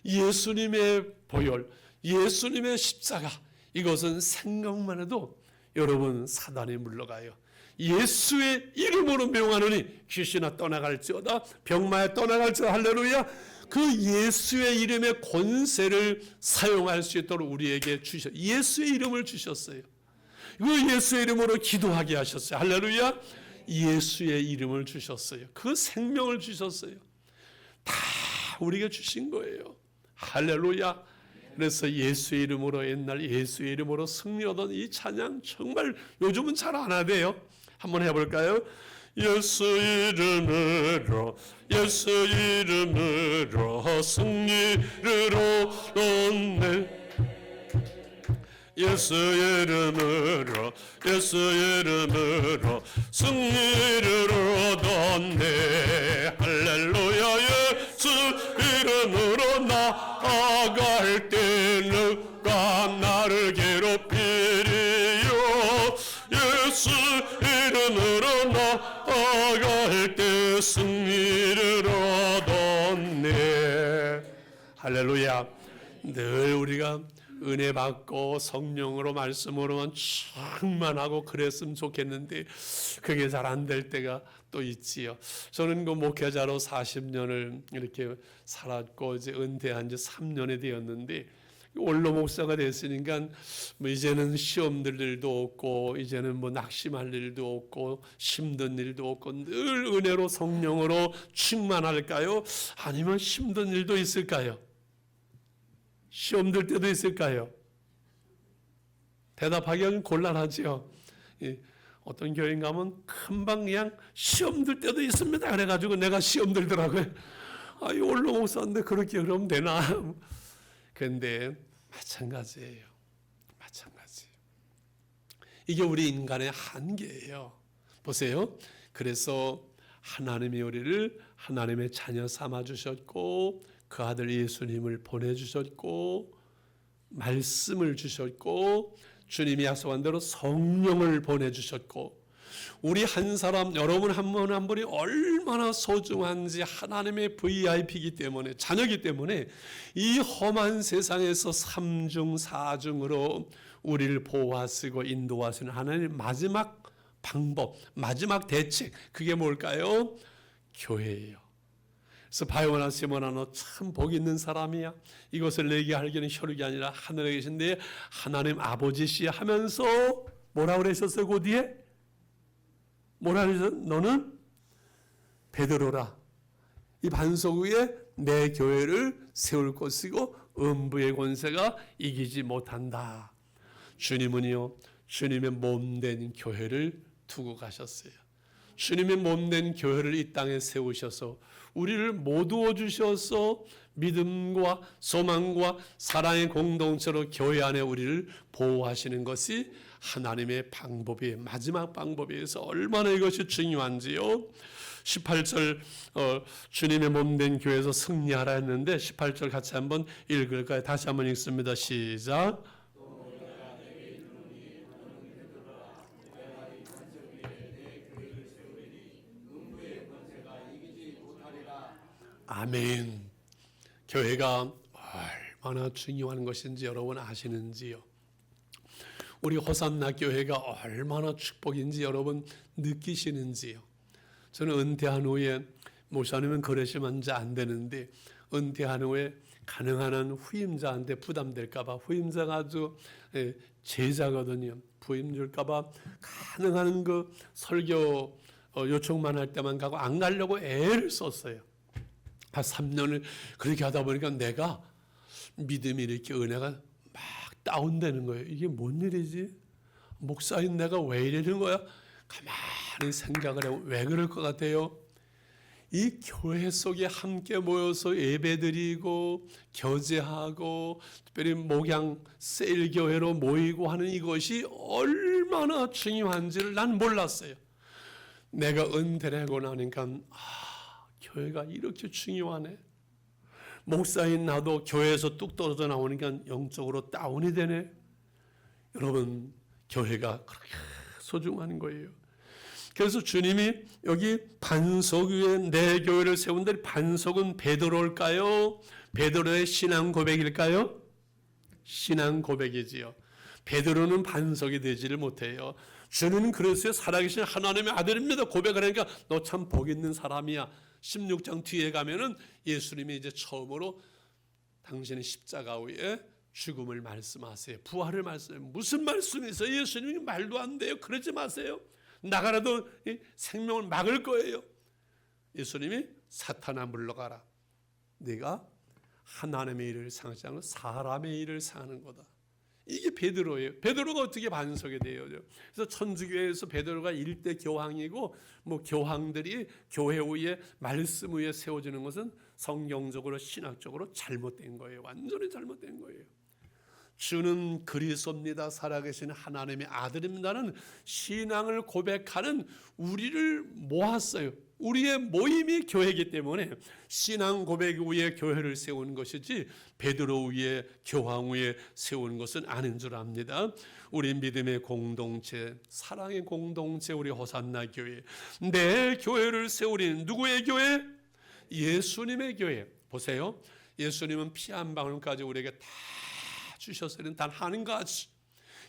예수님의 보혈, 예수님의 십자가 이것은 생각만 해도 여러분 사단이 물러가요. 예수의 이름으로 명하노니 귀신아 떠나갈지어다 병마에 떠나갈지어다 할렐루야. 그 예수의 이름의 권세를 사용할 수 있도록 우리에게 주셨어요. 예수의 이름을 주셨어요. 그 예수의 이름으로 기도하게 하셨어요. 할렐루야. 예수의 이름을 주셨어요. 그 생명을 주셨어요. 다 우리에게 주신 거예요. 할렐루야. 그래서 예수의 이름으로, 옛날 예수의 이름으로 승리하던 이 찬양 정말 요즘은 잘 안 하대요. 한번 해볼까요? 예수 이름으로, 예수 이름으로 승리를 얻네. 예수 이름으로, 예수 이름으로 승리를 얻었네. 할렐루야. 예수 이름으로 나아갈 때 누가 나를 괴롭히리요. 예수 이름으로 나아갈 때 승리를 얻었네. 할렐루야. 늘 우리가 은혜 받고 성령으로 말씀으로만 충만하고 그랬으면 좋겠는데 그게 잘 안 될 때가 또 있지요. 저는 그 목회자로 40년을 이렇게 살았고 이제 은퇴한 지 3년이 되었는데 원로 목사가 됐으니까 뭐 이제는 시험 들 일도 없고 이제는 뭐 낙심할 일도 없고 힘든 일도 없고 늘 은혜로 성령으로 충만할까요? 아니면 힘든 일도 있을까요? 시험 들 때도 있을까요? 대답하기는 곤란하지요. 어떤 교인 가면 금방 그냥 시험 들 때도 있습니다. 그래가지고 내가 시험 들더라고요. 이 원로 목사인데 그렇게 그러면 되나? 그런데 마찬가지예요. 마찬가지. 이게 우리 인간의 한계예요. 보세요. 그래서 하나님이 우리를 하나님의 자녀 삼아 주셨고 그 아들 예수님을 보내주셨고 말씀을 주셨고 주님이 약속한 대로 성령을 보내주셨고 우리 한 사람 여러분 한 분 한 분이 얼마나 소중한지 하나님의 VIP이기 때문에 자녀이기 때문에 이 험한 세상에서 3중 4중으로 우리를 보호하시고 인도하시는 하나님의 마지막 방법 마지막 대책 그게 뭘까요? 교회예요. 그래서 바요나 시모나 너 참 복 있는 사람이야. 이것을 내게 알기는 혈육이 아니라 하늘에 계신데 하나님 아버지시 하면서 뭐라 그러셨어요? 그 뒤에 뭐라 그러셨어요? 너는 베드로라. 이 반석 위에 내 교회를 세울 것이고 음부의 권세가 이기지 못한다. 주님은요. 주님의 몸된 교회를 두고 가셨어요. 주님의 몸된 교회를 이 땅에 세우셔서 우리를 모두어 주셔서 믿음과 소망과 사랑의 공동체로 교회 안에 우리를 보호하시는 것이 하나님의 방법이에요. 마지막 방법이어서 얼마나 이것이 중요한지요. 18절 주님의 몸된 교회에서 승리하라 했는데 18절 같이 한번 읽을까요? 다시 한번 읽습니다. 시작. 아멘. 교회가 얼마나 중요한 것인지 여러분 아시는지요? 우리 호산나 교회가 얼마나 축복인지 여러분 느끼시는지요? 저는 은퇴한 후에 목사님은 그러시면 이제 안 되는데 은퇴한 후에 가능한 한 후임자한테 부담될까 봐 후임자가 아주 제자거든요. 부임 줄까 봐 가능한 그 설교 요청만 할 때만 가고 안 가려고 애를 썼어요. 한 3년을 그렇게 하다 보니까 내가 믿음이 이렇게 은혜가 막 다운되는 거예요. 이게 뭔 일이지? 목사인 내가 왜 이러는 거야? 가만히 생각을 해보면 왜 그럴 것 같아요? 이 교회 속에 함께 모여서 예배드리고 교제하고 특별히 목양 세일교회로 모이고 하는 이것이 얼마나 중요한지를 난 몰랐어요. 내가 은퇴를 하고 나니까 교회가 이렇게 중요하네. 목사인 나도 교회에서 뚝 떨어져 나오니까 영적으로 다운이 되네. 여러분 교회가 그렇게 소중한 거예요. 그래서 주님이 여기 반석 위에 내 교회를 세운데 반석은 베드로일까요? 베드로의 신앙 고백일까요? 신앙 고백이지요. 베드로는 반석이 되지를 못해요. 주님은 그래서 살아계신 하나님의 아들입니다. 고백을 하니까 너 참 복 있는 사람이야. 16장 뒤에 가면은 예수님이 이제 처음으로 당신의 십자가 위에 죽음을 말씀하세요. 부활을 말씀해요. 무슨 말씀이세요? 예수님이 말도 안 돼요. 그러지 마세요. 나가라도 생명을 막을 거예요. 예수님이 사탄아 물러가라. 내가 하나님의 일을 상하지 않고 사람의 일을 상하는 거다. 이게 베드로예요. 베드로가 어떻게 반석이 돼요? 그래서 천주교에서 베드로가 일대 교황이고 교황들이 교회 위에 말씀 위에 세워지는 것은 성경적으로 신학적으로 잘못된 거예요. 완전히 잘못된 거예요. 주는 그리스도입니다. 살아계신 하나님의 아들입니다는 신앙을 고백하는 우리를 모았어요. 우리의 모임이 교회이기 때문에 신앙 고백 위에 교회를 세우는 것이지 베드로 위에 교황 위에 세우는 것은 아닌 줄 압니다. 우리 믿음의 공동체, 사랑의 공동체, 우리 호산나 교회, 내 교회를 세우리는 누구의 교회? 예수님의 교회. 보세요. 예수님은 피 한 방울까지 우리에게 다 주셨으니 단 한 가지,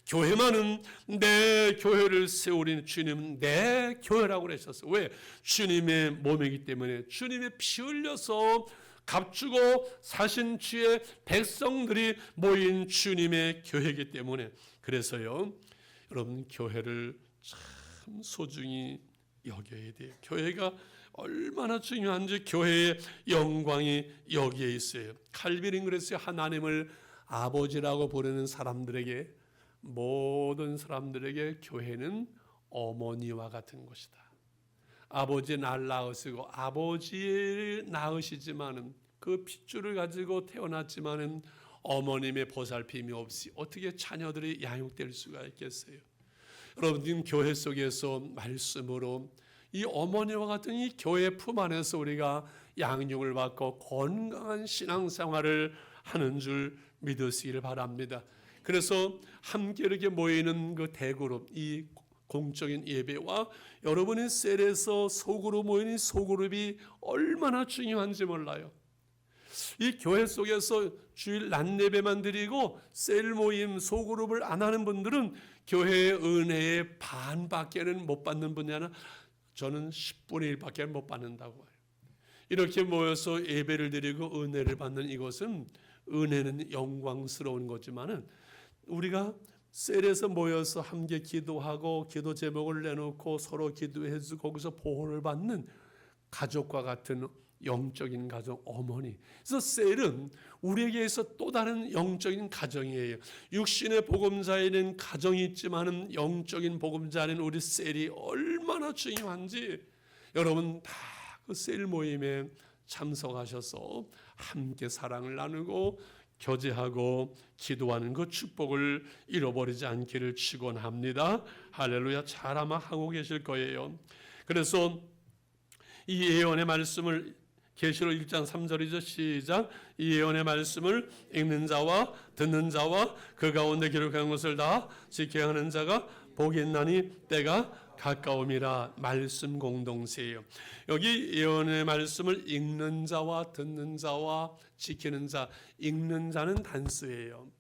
교회만은 내 교회를 세우리는 주님은 내 교회라고 그러셨어요. 왜? 주님의 몸이기 때문에, 주님의 피 흘려서 값주고 사신 주의 백성들이 모인 주님의 교회이기 때문에. 그래서요, 여러분 교회를 참 소중히 여겨야 돼요. 교회가 얼마나 중요한지 교회의 영광이 여기에 있어요. 칼빈은 그랬어요. 하나님을 아버지라고 부르는 사람들에게, 모든 사람들에게 교회는 어머니와 같은 것이다. 아버지 날 낳으시고 아버지 낳으시지만은 그 핏줄을 가지고 태어났지만은 어머님의 보살핌이 없이 어떻게 자녀들이 양육될 수가 있겠어요? 여러분, 교회 속에서 말씀으로 이 어머니와 같은 이 교회 품 안에서 우리가 양육을 받고 건강한 신앙생활을 하는 줄 믿으시길 바랍니다. 그래서 함께 이렇게 모이는 그 대그룹, 이 공적인 예배와 여러분의 셀에서 소그룹 모이는 소그룹이 얼마나 중요한지 몰라요. 이 교회 속에서 주일 낮 예배만 드리고 셀 모임 소그룹을 안 하는 분들은 교회의 은혜의 반밖에는 못 받는 분이 아니라 저는 10분의 1밖에 못 받는다고 해요. 이렇게 모여서 예배를 드리고 은혜를 받는 이것은, 은혜는 영광스러운 거지만은 우리가 셀에서 모여서 함께 기도하고 기도 제목을 내놓고 서로 기도해주고 거기서 보호를 받는 가족과 같은 영적인 가정, 어머니. 그래서 셀은 우리에게 있어 또 다른 영적인 가정이에요. 육신의 보금자에는 가정이 있지만은 영적인 보금자는 우리 셀이 얼마나 중요한지 여러분 다 그 셀 모임에 참석하셔서 함께 사랑을 나누고 교제하고 기도하는 그 축복을 잃어버리지 않기를 축원합니다. 할렐루야. 잘 아마 하고 계실 거예요. 그래서 이 예언의 말씀을, 계시록 1장 3절이죠. 시작. 이 예언의 말씀을 읽는 자와 듣는 자와 그 가운데 기록한 것을 다 지켜야 하는 자가 복이 있나니 때가 가까움이라. 말씀 공동체예요. 여기 예언의 말씀을 읽는 자와 듣는 자와 지키는 자, 읽는 자는 단수예요.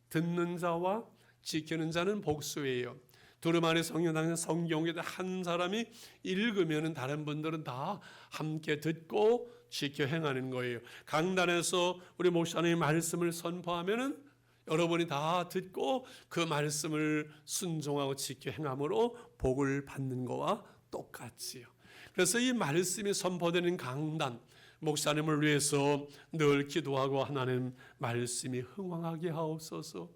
듣는 자와 지키는 자는 복수예요. 두루마리 성경당에서 성경에 한 사람이 읽으면 다른 분들은 다 함께 듣고 지켜 행하는 거예요. 강단에서 우리 목사님의 말씀을 선포하면은 여러분이 다 듣고 그 말씀을 순종하고 지켜 행함으로 복을 받는 거와 똑같지요. 그래서 이 말씀이 선포되는 강단, 목사님을 위해서 늘 기도하고 하나님 말씀이 흥왕하게 하옵소서,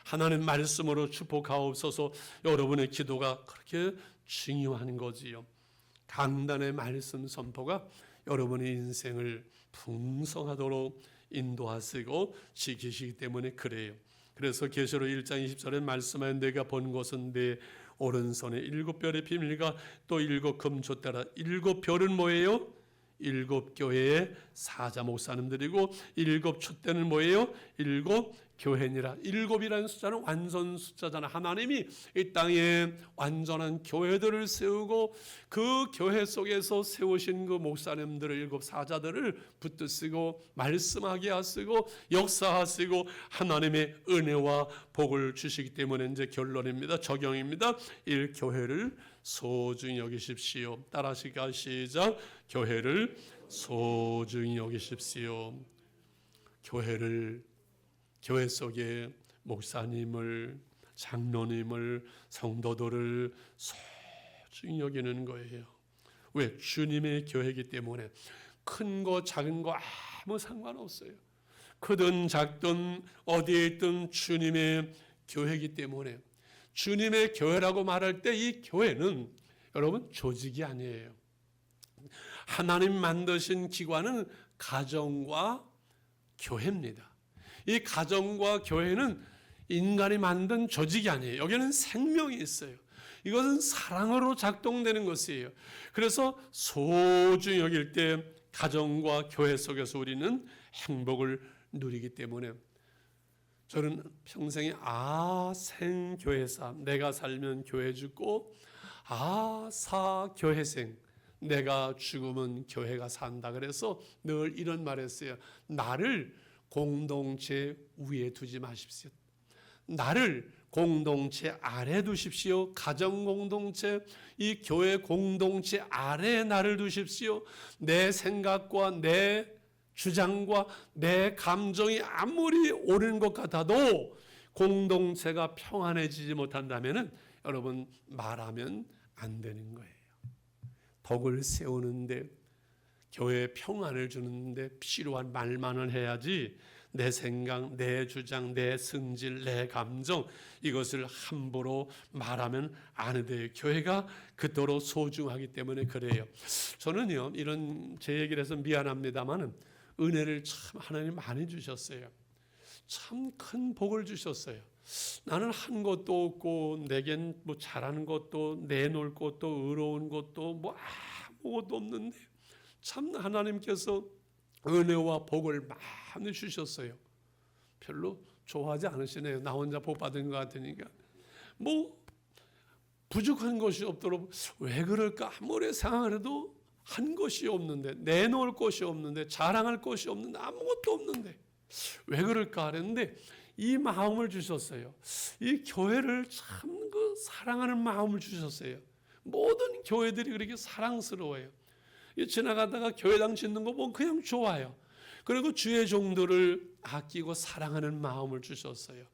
하나님 말씀으로 축복하옵소서. 여러분의 기도가 그렇게 중요한 거지요. 강단의 말씀 선포가 여러분의 인생을 풍성하도록 인도하시고 지키시기 때문에 그래요. 그래서 계시록 1장 20절에 말씀하여 내가 본 것은 내 오른손에 7별의 비밀과 또 7 금조대라. 7별은 뭐예요? 7 교회의 사자 목사님들이고 7 촛대는 뭐예요? 7 교회니라. 7이라는 숫자는 완전 숫자잖아. 하나님이 이 땅에 완전한 교회들을 세우고 그 교회 속에서 세우신 그 목사님들을 7 사자들을 붙드시고 말씀하게 하시고 역사하시고 하나님의 은혜와 복을 주시기 때문에 이제 결론입니다. 적용입니다. 1 교회를 소중히 여기십시오. 따라하시기 시작. 교회를 소중히 여기십시오. 교회 속에 목사님을, 장로님을, 성도들을 소중히 여기는 거예요. 왜? 주님의 교회이기 때문에. 큰 거 작은 거 아무 상관없어요. 크든 작든 어디에 있든 주님의 교회이기 때문에 주님의 교회라고 말할 때 이 교회는 여러분 조직이 아니에요. 하나님 만드신 기관은 가정과 교회입니다. 이 가정과 교회는 인간이 만든 조직이 아니에요. 여기는 생명이 있어요. 이것은 사랑으로 작동되는 것이에요. 그래서 소중히 여길 때 가정과 교회 속에서 우리는 행복을 누리기 때문에 저는 평생에 생교회사, 내가 살면 교회 죽고 사교회생, 내가 죽으면 교회가 산다. 그래서 늘 이런 말 했어요. 나를 공동체 위에 두지 마십시오. 나를 공동체 아래 두십시오. 가정 공동체, 이 교회 공동체 아래에 나를 두십시오. 내 생각과 내 주장과 내 감정이 아무리 옳은 것 같아도 공동체가 평안해지지 못한다면 여러분 말하면 안 되는 거예요. 덕을 세우는데 교회에 평안을 주는데 필요한 말만을 해야지 내 생각, 내 주장, 내 승질, 내 감정 이것을 함부로 말하면 안 돼요. 교회가 그토록 소중하기 때문에 그래요. 저는요 이런 제 얘기를 해서 미안합니다만은 은혜를 참 하나님 많이 주셨어요. 참 큰 복을 주셨어요. 나는 한 것도 없고 내겐 뭐 잘하는 것도 내놓을 것도 의로운 것도 뭐 아무것도 없는데 참 하나님께서 은혜와 복을 많이 주셨어요. 별로 좋아하지 않으시네요. 나 혼자 복 받은 것 같으니까. 뭐 부족한 것이 없도록 왜 그럴까 아무리 생각해도 한 것이 없는데 내놓을 것이 없는데 자랑할 것이 없는데 아무것도 없는데 왜 그럴까 하는데 이 마음을 주셨어요. 이 교회를 참 그 사랑하는 마음을 주셨어요. 모든 교회들이 그렇게 사랑스러워요. 지나가다가 교회당 짓는 거 보면 그냥 좋아요. 그리고 주의 종들을 아끼고 사랑하는 마음을 주셨어요.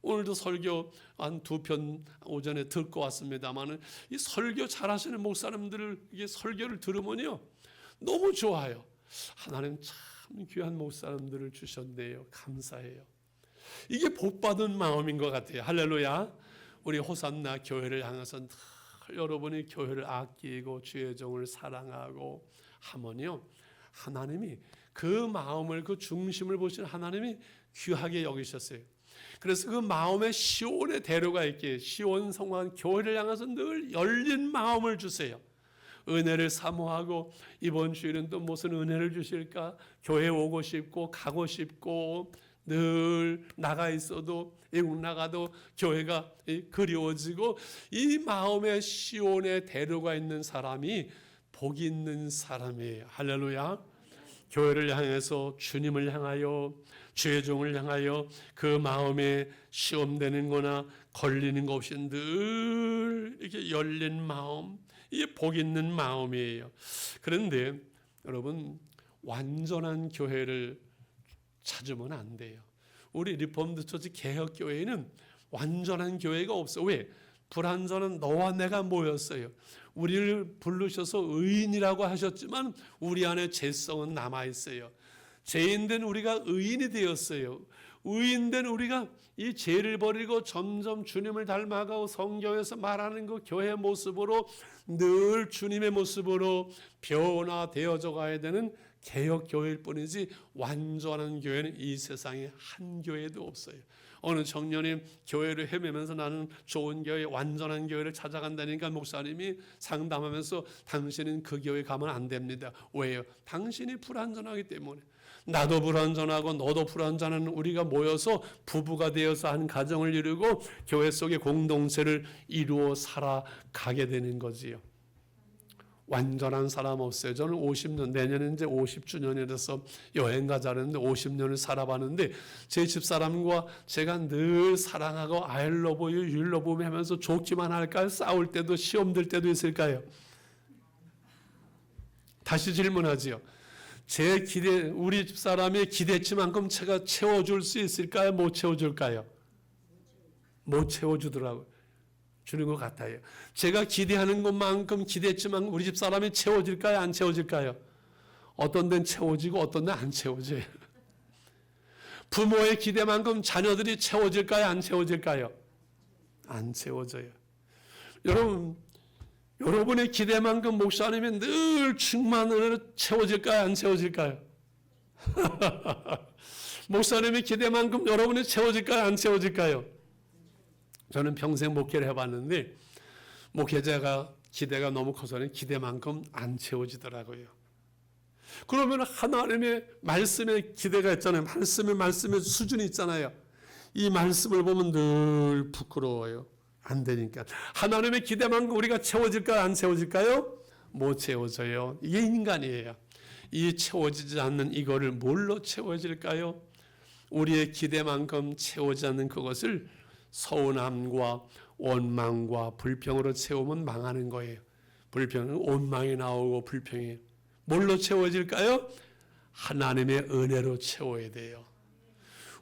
오늘도 설교 한 2편 오전에 듣고 왔습니다만은 이 설교 잘하시는 목사님들을 이게 설교를 들으면요 너무 좋아요. 하나님 참 귀한 목사님들을 주셨네요. 감사해요. 이게 복 받은 마음인 것 같아요. 할렐루야. 우리 호산나 교회를 향해서 늘 여러분이 교회를 아끼고 주의 종을 사랑하고 하면요 하나님이 그 마음을 그 중심을 보시는 하나님이 귀하게 여기셨어요. 그래서 그 마음에 시온의 대로가 있기에 시온 성만 교회를 향해서 늘 열린 마음을 주세요. 은혜를 사모하고 이번 주일은 또 무슨 은혜를 주실까? 교회 오고 싶고 가고 싶고 늘 나가 있어도 외국 나가도 교회가 그리워지고 이 마음에 시온의 대로가 있는 사람이 복 있는 사람이에요. 할렐루야. 교회를 향해서 주님을 향하여 주의 종을 향하여 그 마음에 시험되는 거나 걸리는 것 없이 늘 이렇게 열린 마음, 이게 복 있는 마음이에요. 그런데 여러분 완전한 교회를 찾으면 안 돼요. 우리 리폼드 처치 개혁교회에는 완전한 교회가 없어. 왜? 불완전한 너와 내가 모였어요. 우리를 부르셔서 의인이라고 하셨지만 우리 안에 죄성은 남아있어요. 죄인된 우리가 의인이 되었어요. 의인된 우리가 이 죄를 버리고 점점 주님을 닮아가고 성경에서 말하는 그 교회 모습으로 늘 주님의 모습으로 변화되어져 가야 되는 개혁교회일 뿐이지 완전한 교회는 이 세상에 한 교회도 없어요. 어느 청년이 교회를 헤매면서 나는 좋은 교회, 완전한 교회를 찾아간다니까 목사님이 상담하면서 당신은 그 교회 가면 안 됩니다. 왜요? 당신이 불완전하기 때문에. 나도 불완전하고 너도 불완전한 우리가 모여서 부부가 되어서 한 가정을 이루고 교회 속의 공동체를 이루어 살아가게 되는 거지요. 완전한 사람 없어요. 저는 50년, 내년에 이제 50주년이라서 여행 가자는데 50년을 살아봤는데 제 집사람과 제가 늘 사랑하고 I love you, you love me 하면서 좋기만 할까요? 싸울 때도 시험 들 때도 있을까요? 다시 질문하지요. 제 기대, 우리 집사람의 기대치만큼 제가 채워줄 수 있을까요? 못 채워줄까요? 못 채워주더라고요. 주는 것 같아요. 제가 기대하는 것만큼 기대했지만 우리 집사람이 채워질까요? 안 채워질까요? 어떤 데는 채워지고 어떤 데는 안 채워져요. 부모의 기대만큼 자녀들이 채워질까요? 안 채워질까요? 안 채워져요. 여러분, 여러분의 기대만큼 목사님이 늘 충만으로 채워질까요? 안 채워질까요? 목사님의 기대만큼 여러분이 채워질까요? 안 채워질까요? 저는 평생 목회를 해봤는데 목회자가 기대가 너무 커서는 기대만큼 안 채워지더라고요. 그러면 하나님의 말씀에 기대가 있잖아요. 말씀의 수준이 있잖아요. 이 말씀을 보면 늘 부끄러워요. 안 되니까. 하나님의 기대만큼 우리가 채워질까요? 안 채워질까요? 못 채워져요. 이게 인간이에요. 이 채워지지 않는 이거를 뭘로 채워질까요? 우리의 기대만큼 채워지지 않는 그것을 서운함과 원망과 불평으로 채우면 망하는 거예요. 불평은 원망이 나오고 불평이 뭘로 채워질까요? 하나님의 은혜로 채워야 돼요.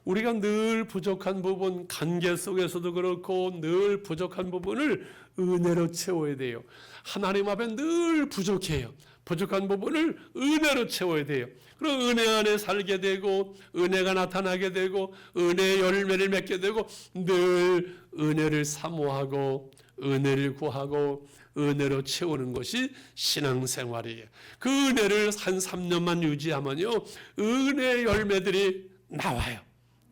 우리가 늘 부족한 부분, 관계 속에서도 그렇고 늘 부족한 부분을 은혜로 채워야 돼요. 하나님 앞에 늘 부족해요. 부족한 부분을 은혜로 채워야 돼요. 그럼 은혜 안에 살게 되고 은혜가 나타나게 되고 은혜의 열매를 맺게 되고 늘 은혜를 사모하고 은혜를 구하고 은혜로 채우는 것이 신앙생활이에요. 그 은혜를 한 3년만 유지하면요 은혜의 열매들이 나와요.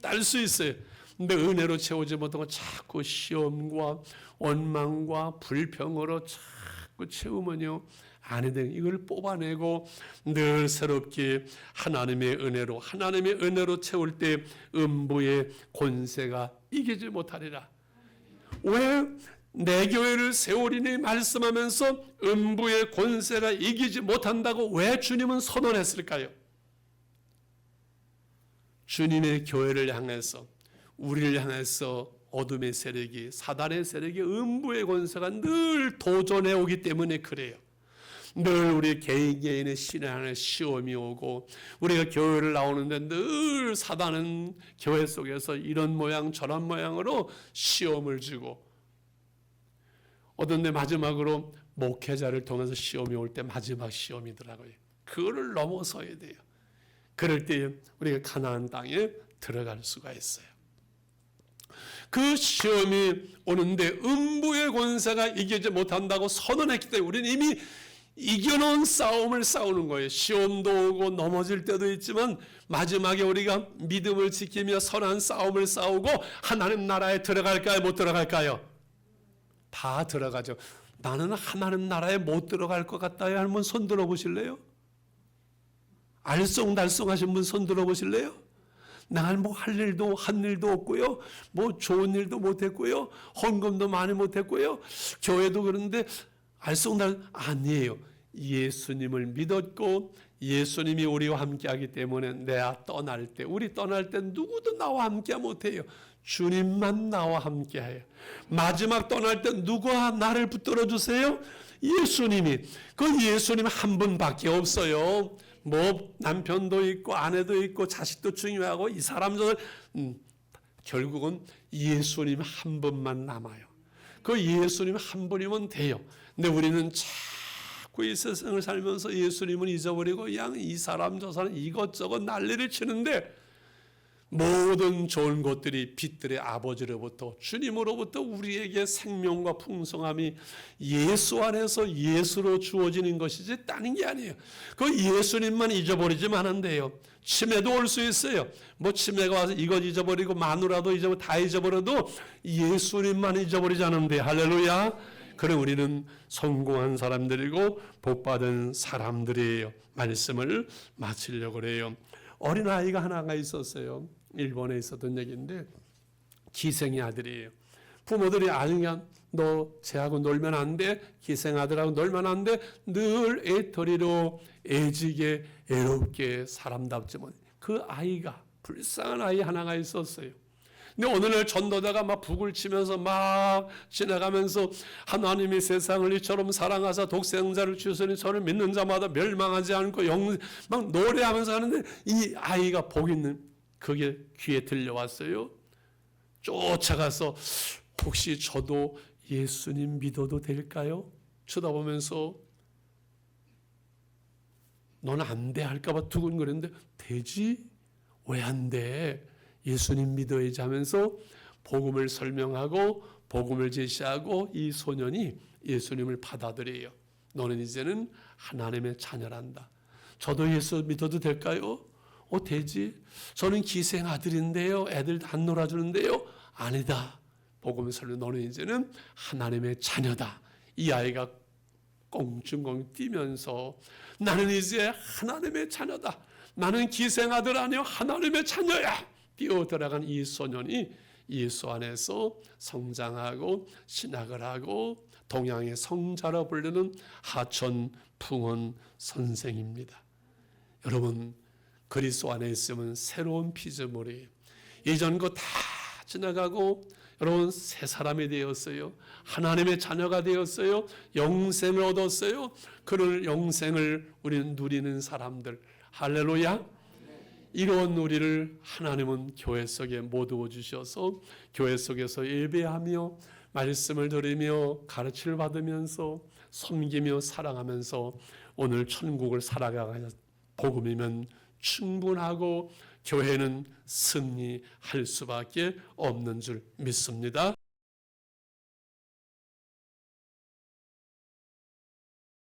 딸 수 있어요. 근데 은혜로 채우지 못하고 자꾸 시험과 원망과 불평으로 자꾸 채우면요 안 되는 이걸 뽑아내고 늘 새롭게 하나님의 은혜로 채울 때 음부의 권세가 이기지 못하리라. 왜 내 교회를 세우리니 말씀하면서 음부의 권세가 이기지 못한다고 왜 주님은 선언했을까요? 주님의 교회를 향해서 우리를 향해서 어둠의 세력이 사단의 세력이 음부의 권세가 늘 도전해 오기 때문에 그래요. 늘 우리 개인의 신앙 안에 시험이 오고 우리가 교회를 나오는데 늘 사단은 교회 속에서 이런 모양 저런 모양으로 시험을 주고 어떤 데 마지막으로 목회자를 통해서 시험이 올 때 마지막 시험이더라고요. 그거를 넘어서야 돼요. 그럴 때 우리가 가나안 땅에 들어갈 수가 있어요. 그 시험이 오는데 음부의 권세가 이기지 못한다고 선언했기 때문에 우리는 이미 이겨놓은 싸움을 싸우는 거예요. 시험도 오고 넘어질 때도 있지만 마지막에 우리가 믿음을 지키며 선한 싸움을 싸우고 하나님 나라에 들어갈까요? 못 들어갈까요? 다 들어가죠. 나는 하나님 나라에 못 들어갈 것 같다요. 한번 손 들어보실래요? 알쏭달쏭하신 분 손 들어보실래요? 나는 뭐 한 일도 없고요. 뭐 좋은 일도 못했고요. 헌금도 많이 못했고요. 교회도 그런데 아니에요. 예수님을 믿었고 예수님이 우리와 함께하기 때문에 내가 떠날 때 우리 떠날 때 누구도 나와 함께 못해요. 주님만 나와 함께해요. 마지막 떠날 때 누가 나를 붙들어 주세요? 예수님이. 그 예수님 한 분밖에 없어요. 뭐 남편도 있고 아내도 있고 자식도 중요하고 이 사람들 결국은 예수님 한 분만 남아요. 그 예수님 한 분이면 돼요. 근데 우리는 자꾸 이 세상을 살면서 예수님은 잊어버리고 그냥 이 사람 저 사람 이것저것 난리를 치는데 모든 좋은 것들이 빛들의 아버지로부터 주님으로부터 우리에게 생명과 풍성함이 예수 안에서 예수로 주어지는 것이지 다른 게 아니에요. 그 예수님만 잊어버리지만 안 돼요. 치매도 올 수 있어요. 뭐 치매가 와서 이것 잊어버리고 마누라도 잊어버리고 다 잊어버려도 예수님만 잊어버리지 않으면 돼요. 할렐루야. 그래 우리는 성공한 사람들이고 복받은 사람들이에요. 말씀을 마치려고 그래요. 어린아이가 하나가 있었어요. 일본에 있었던 얘기인데 기생의 아들이에요. 부모들이 아니야 너 쟤하고 놀면 안 돼. 기생아들하고 놀면 안 돼. 늘 애터리로 애지게 애롭게 사람답지 못. 그 아이가 불쌍한 아이 하나가 있었어요. 근데 어느 날 전도자가 막 북을 치면서 막 지나가면서 하나님이 세상을 이처럼 사랑하사 독생자를 주시니 저를 믿는 자마다 멸망하지 않고 막 노래하면서 하는데 이 아이가 복 있는 그게 귀에 들려왔어요. 쫓아가서 혹시 저도 예수님 믿어도 될까요? 쳐다보면서 너는 안 돼 할까봐 두근거렸는데 되지? 왜 안 돼? 예수님 믿어야지 하면서 복음을 설명하고 복음을 제시하고 이 소년이 예수님을 받아들여요. 너는 이제는 하나님의 자녀란다. 저도 예수 믿어도 될까요? 되지. 저는 기생 아들인데요. 애들 안 놀아주는데요. 아니다. 복음을 설명. 너는 이제는 하나님의 자녀다. 이 아이가 꽁충꽁 뛰면서 나는 이제 하나님의 자녀다. 나는 기생 아들 아니요 하나님의 자녀야. 뛰어 들어간 이 소년이 예수 안에서 성장하고 신학을 하고 동양의 성자라 불리는 하천 풍원 선생입니다. 여러분 그리스도 안에 있으면 새로운 피조물이 예전 거 다 지나가고 여러분 새 사람이 되었어요. 하나님의 자녀가 되었어요. 영생을 얻었어요. 그런 영생을 우리는 누리는 사람들. 할렐루야. 이런 우리를 하나님은 교회 속에 모두어 주셔서 교회 속에서 예배하며 말씀을 들으며 가르침을 받으면서 섬기며 사랑하면서 오늘 천국을 살아가야 복음이면 충분하고 교회는 승리할 수밖에 없는 줄 믿습니다.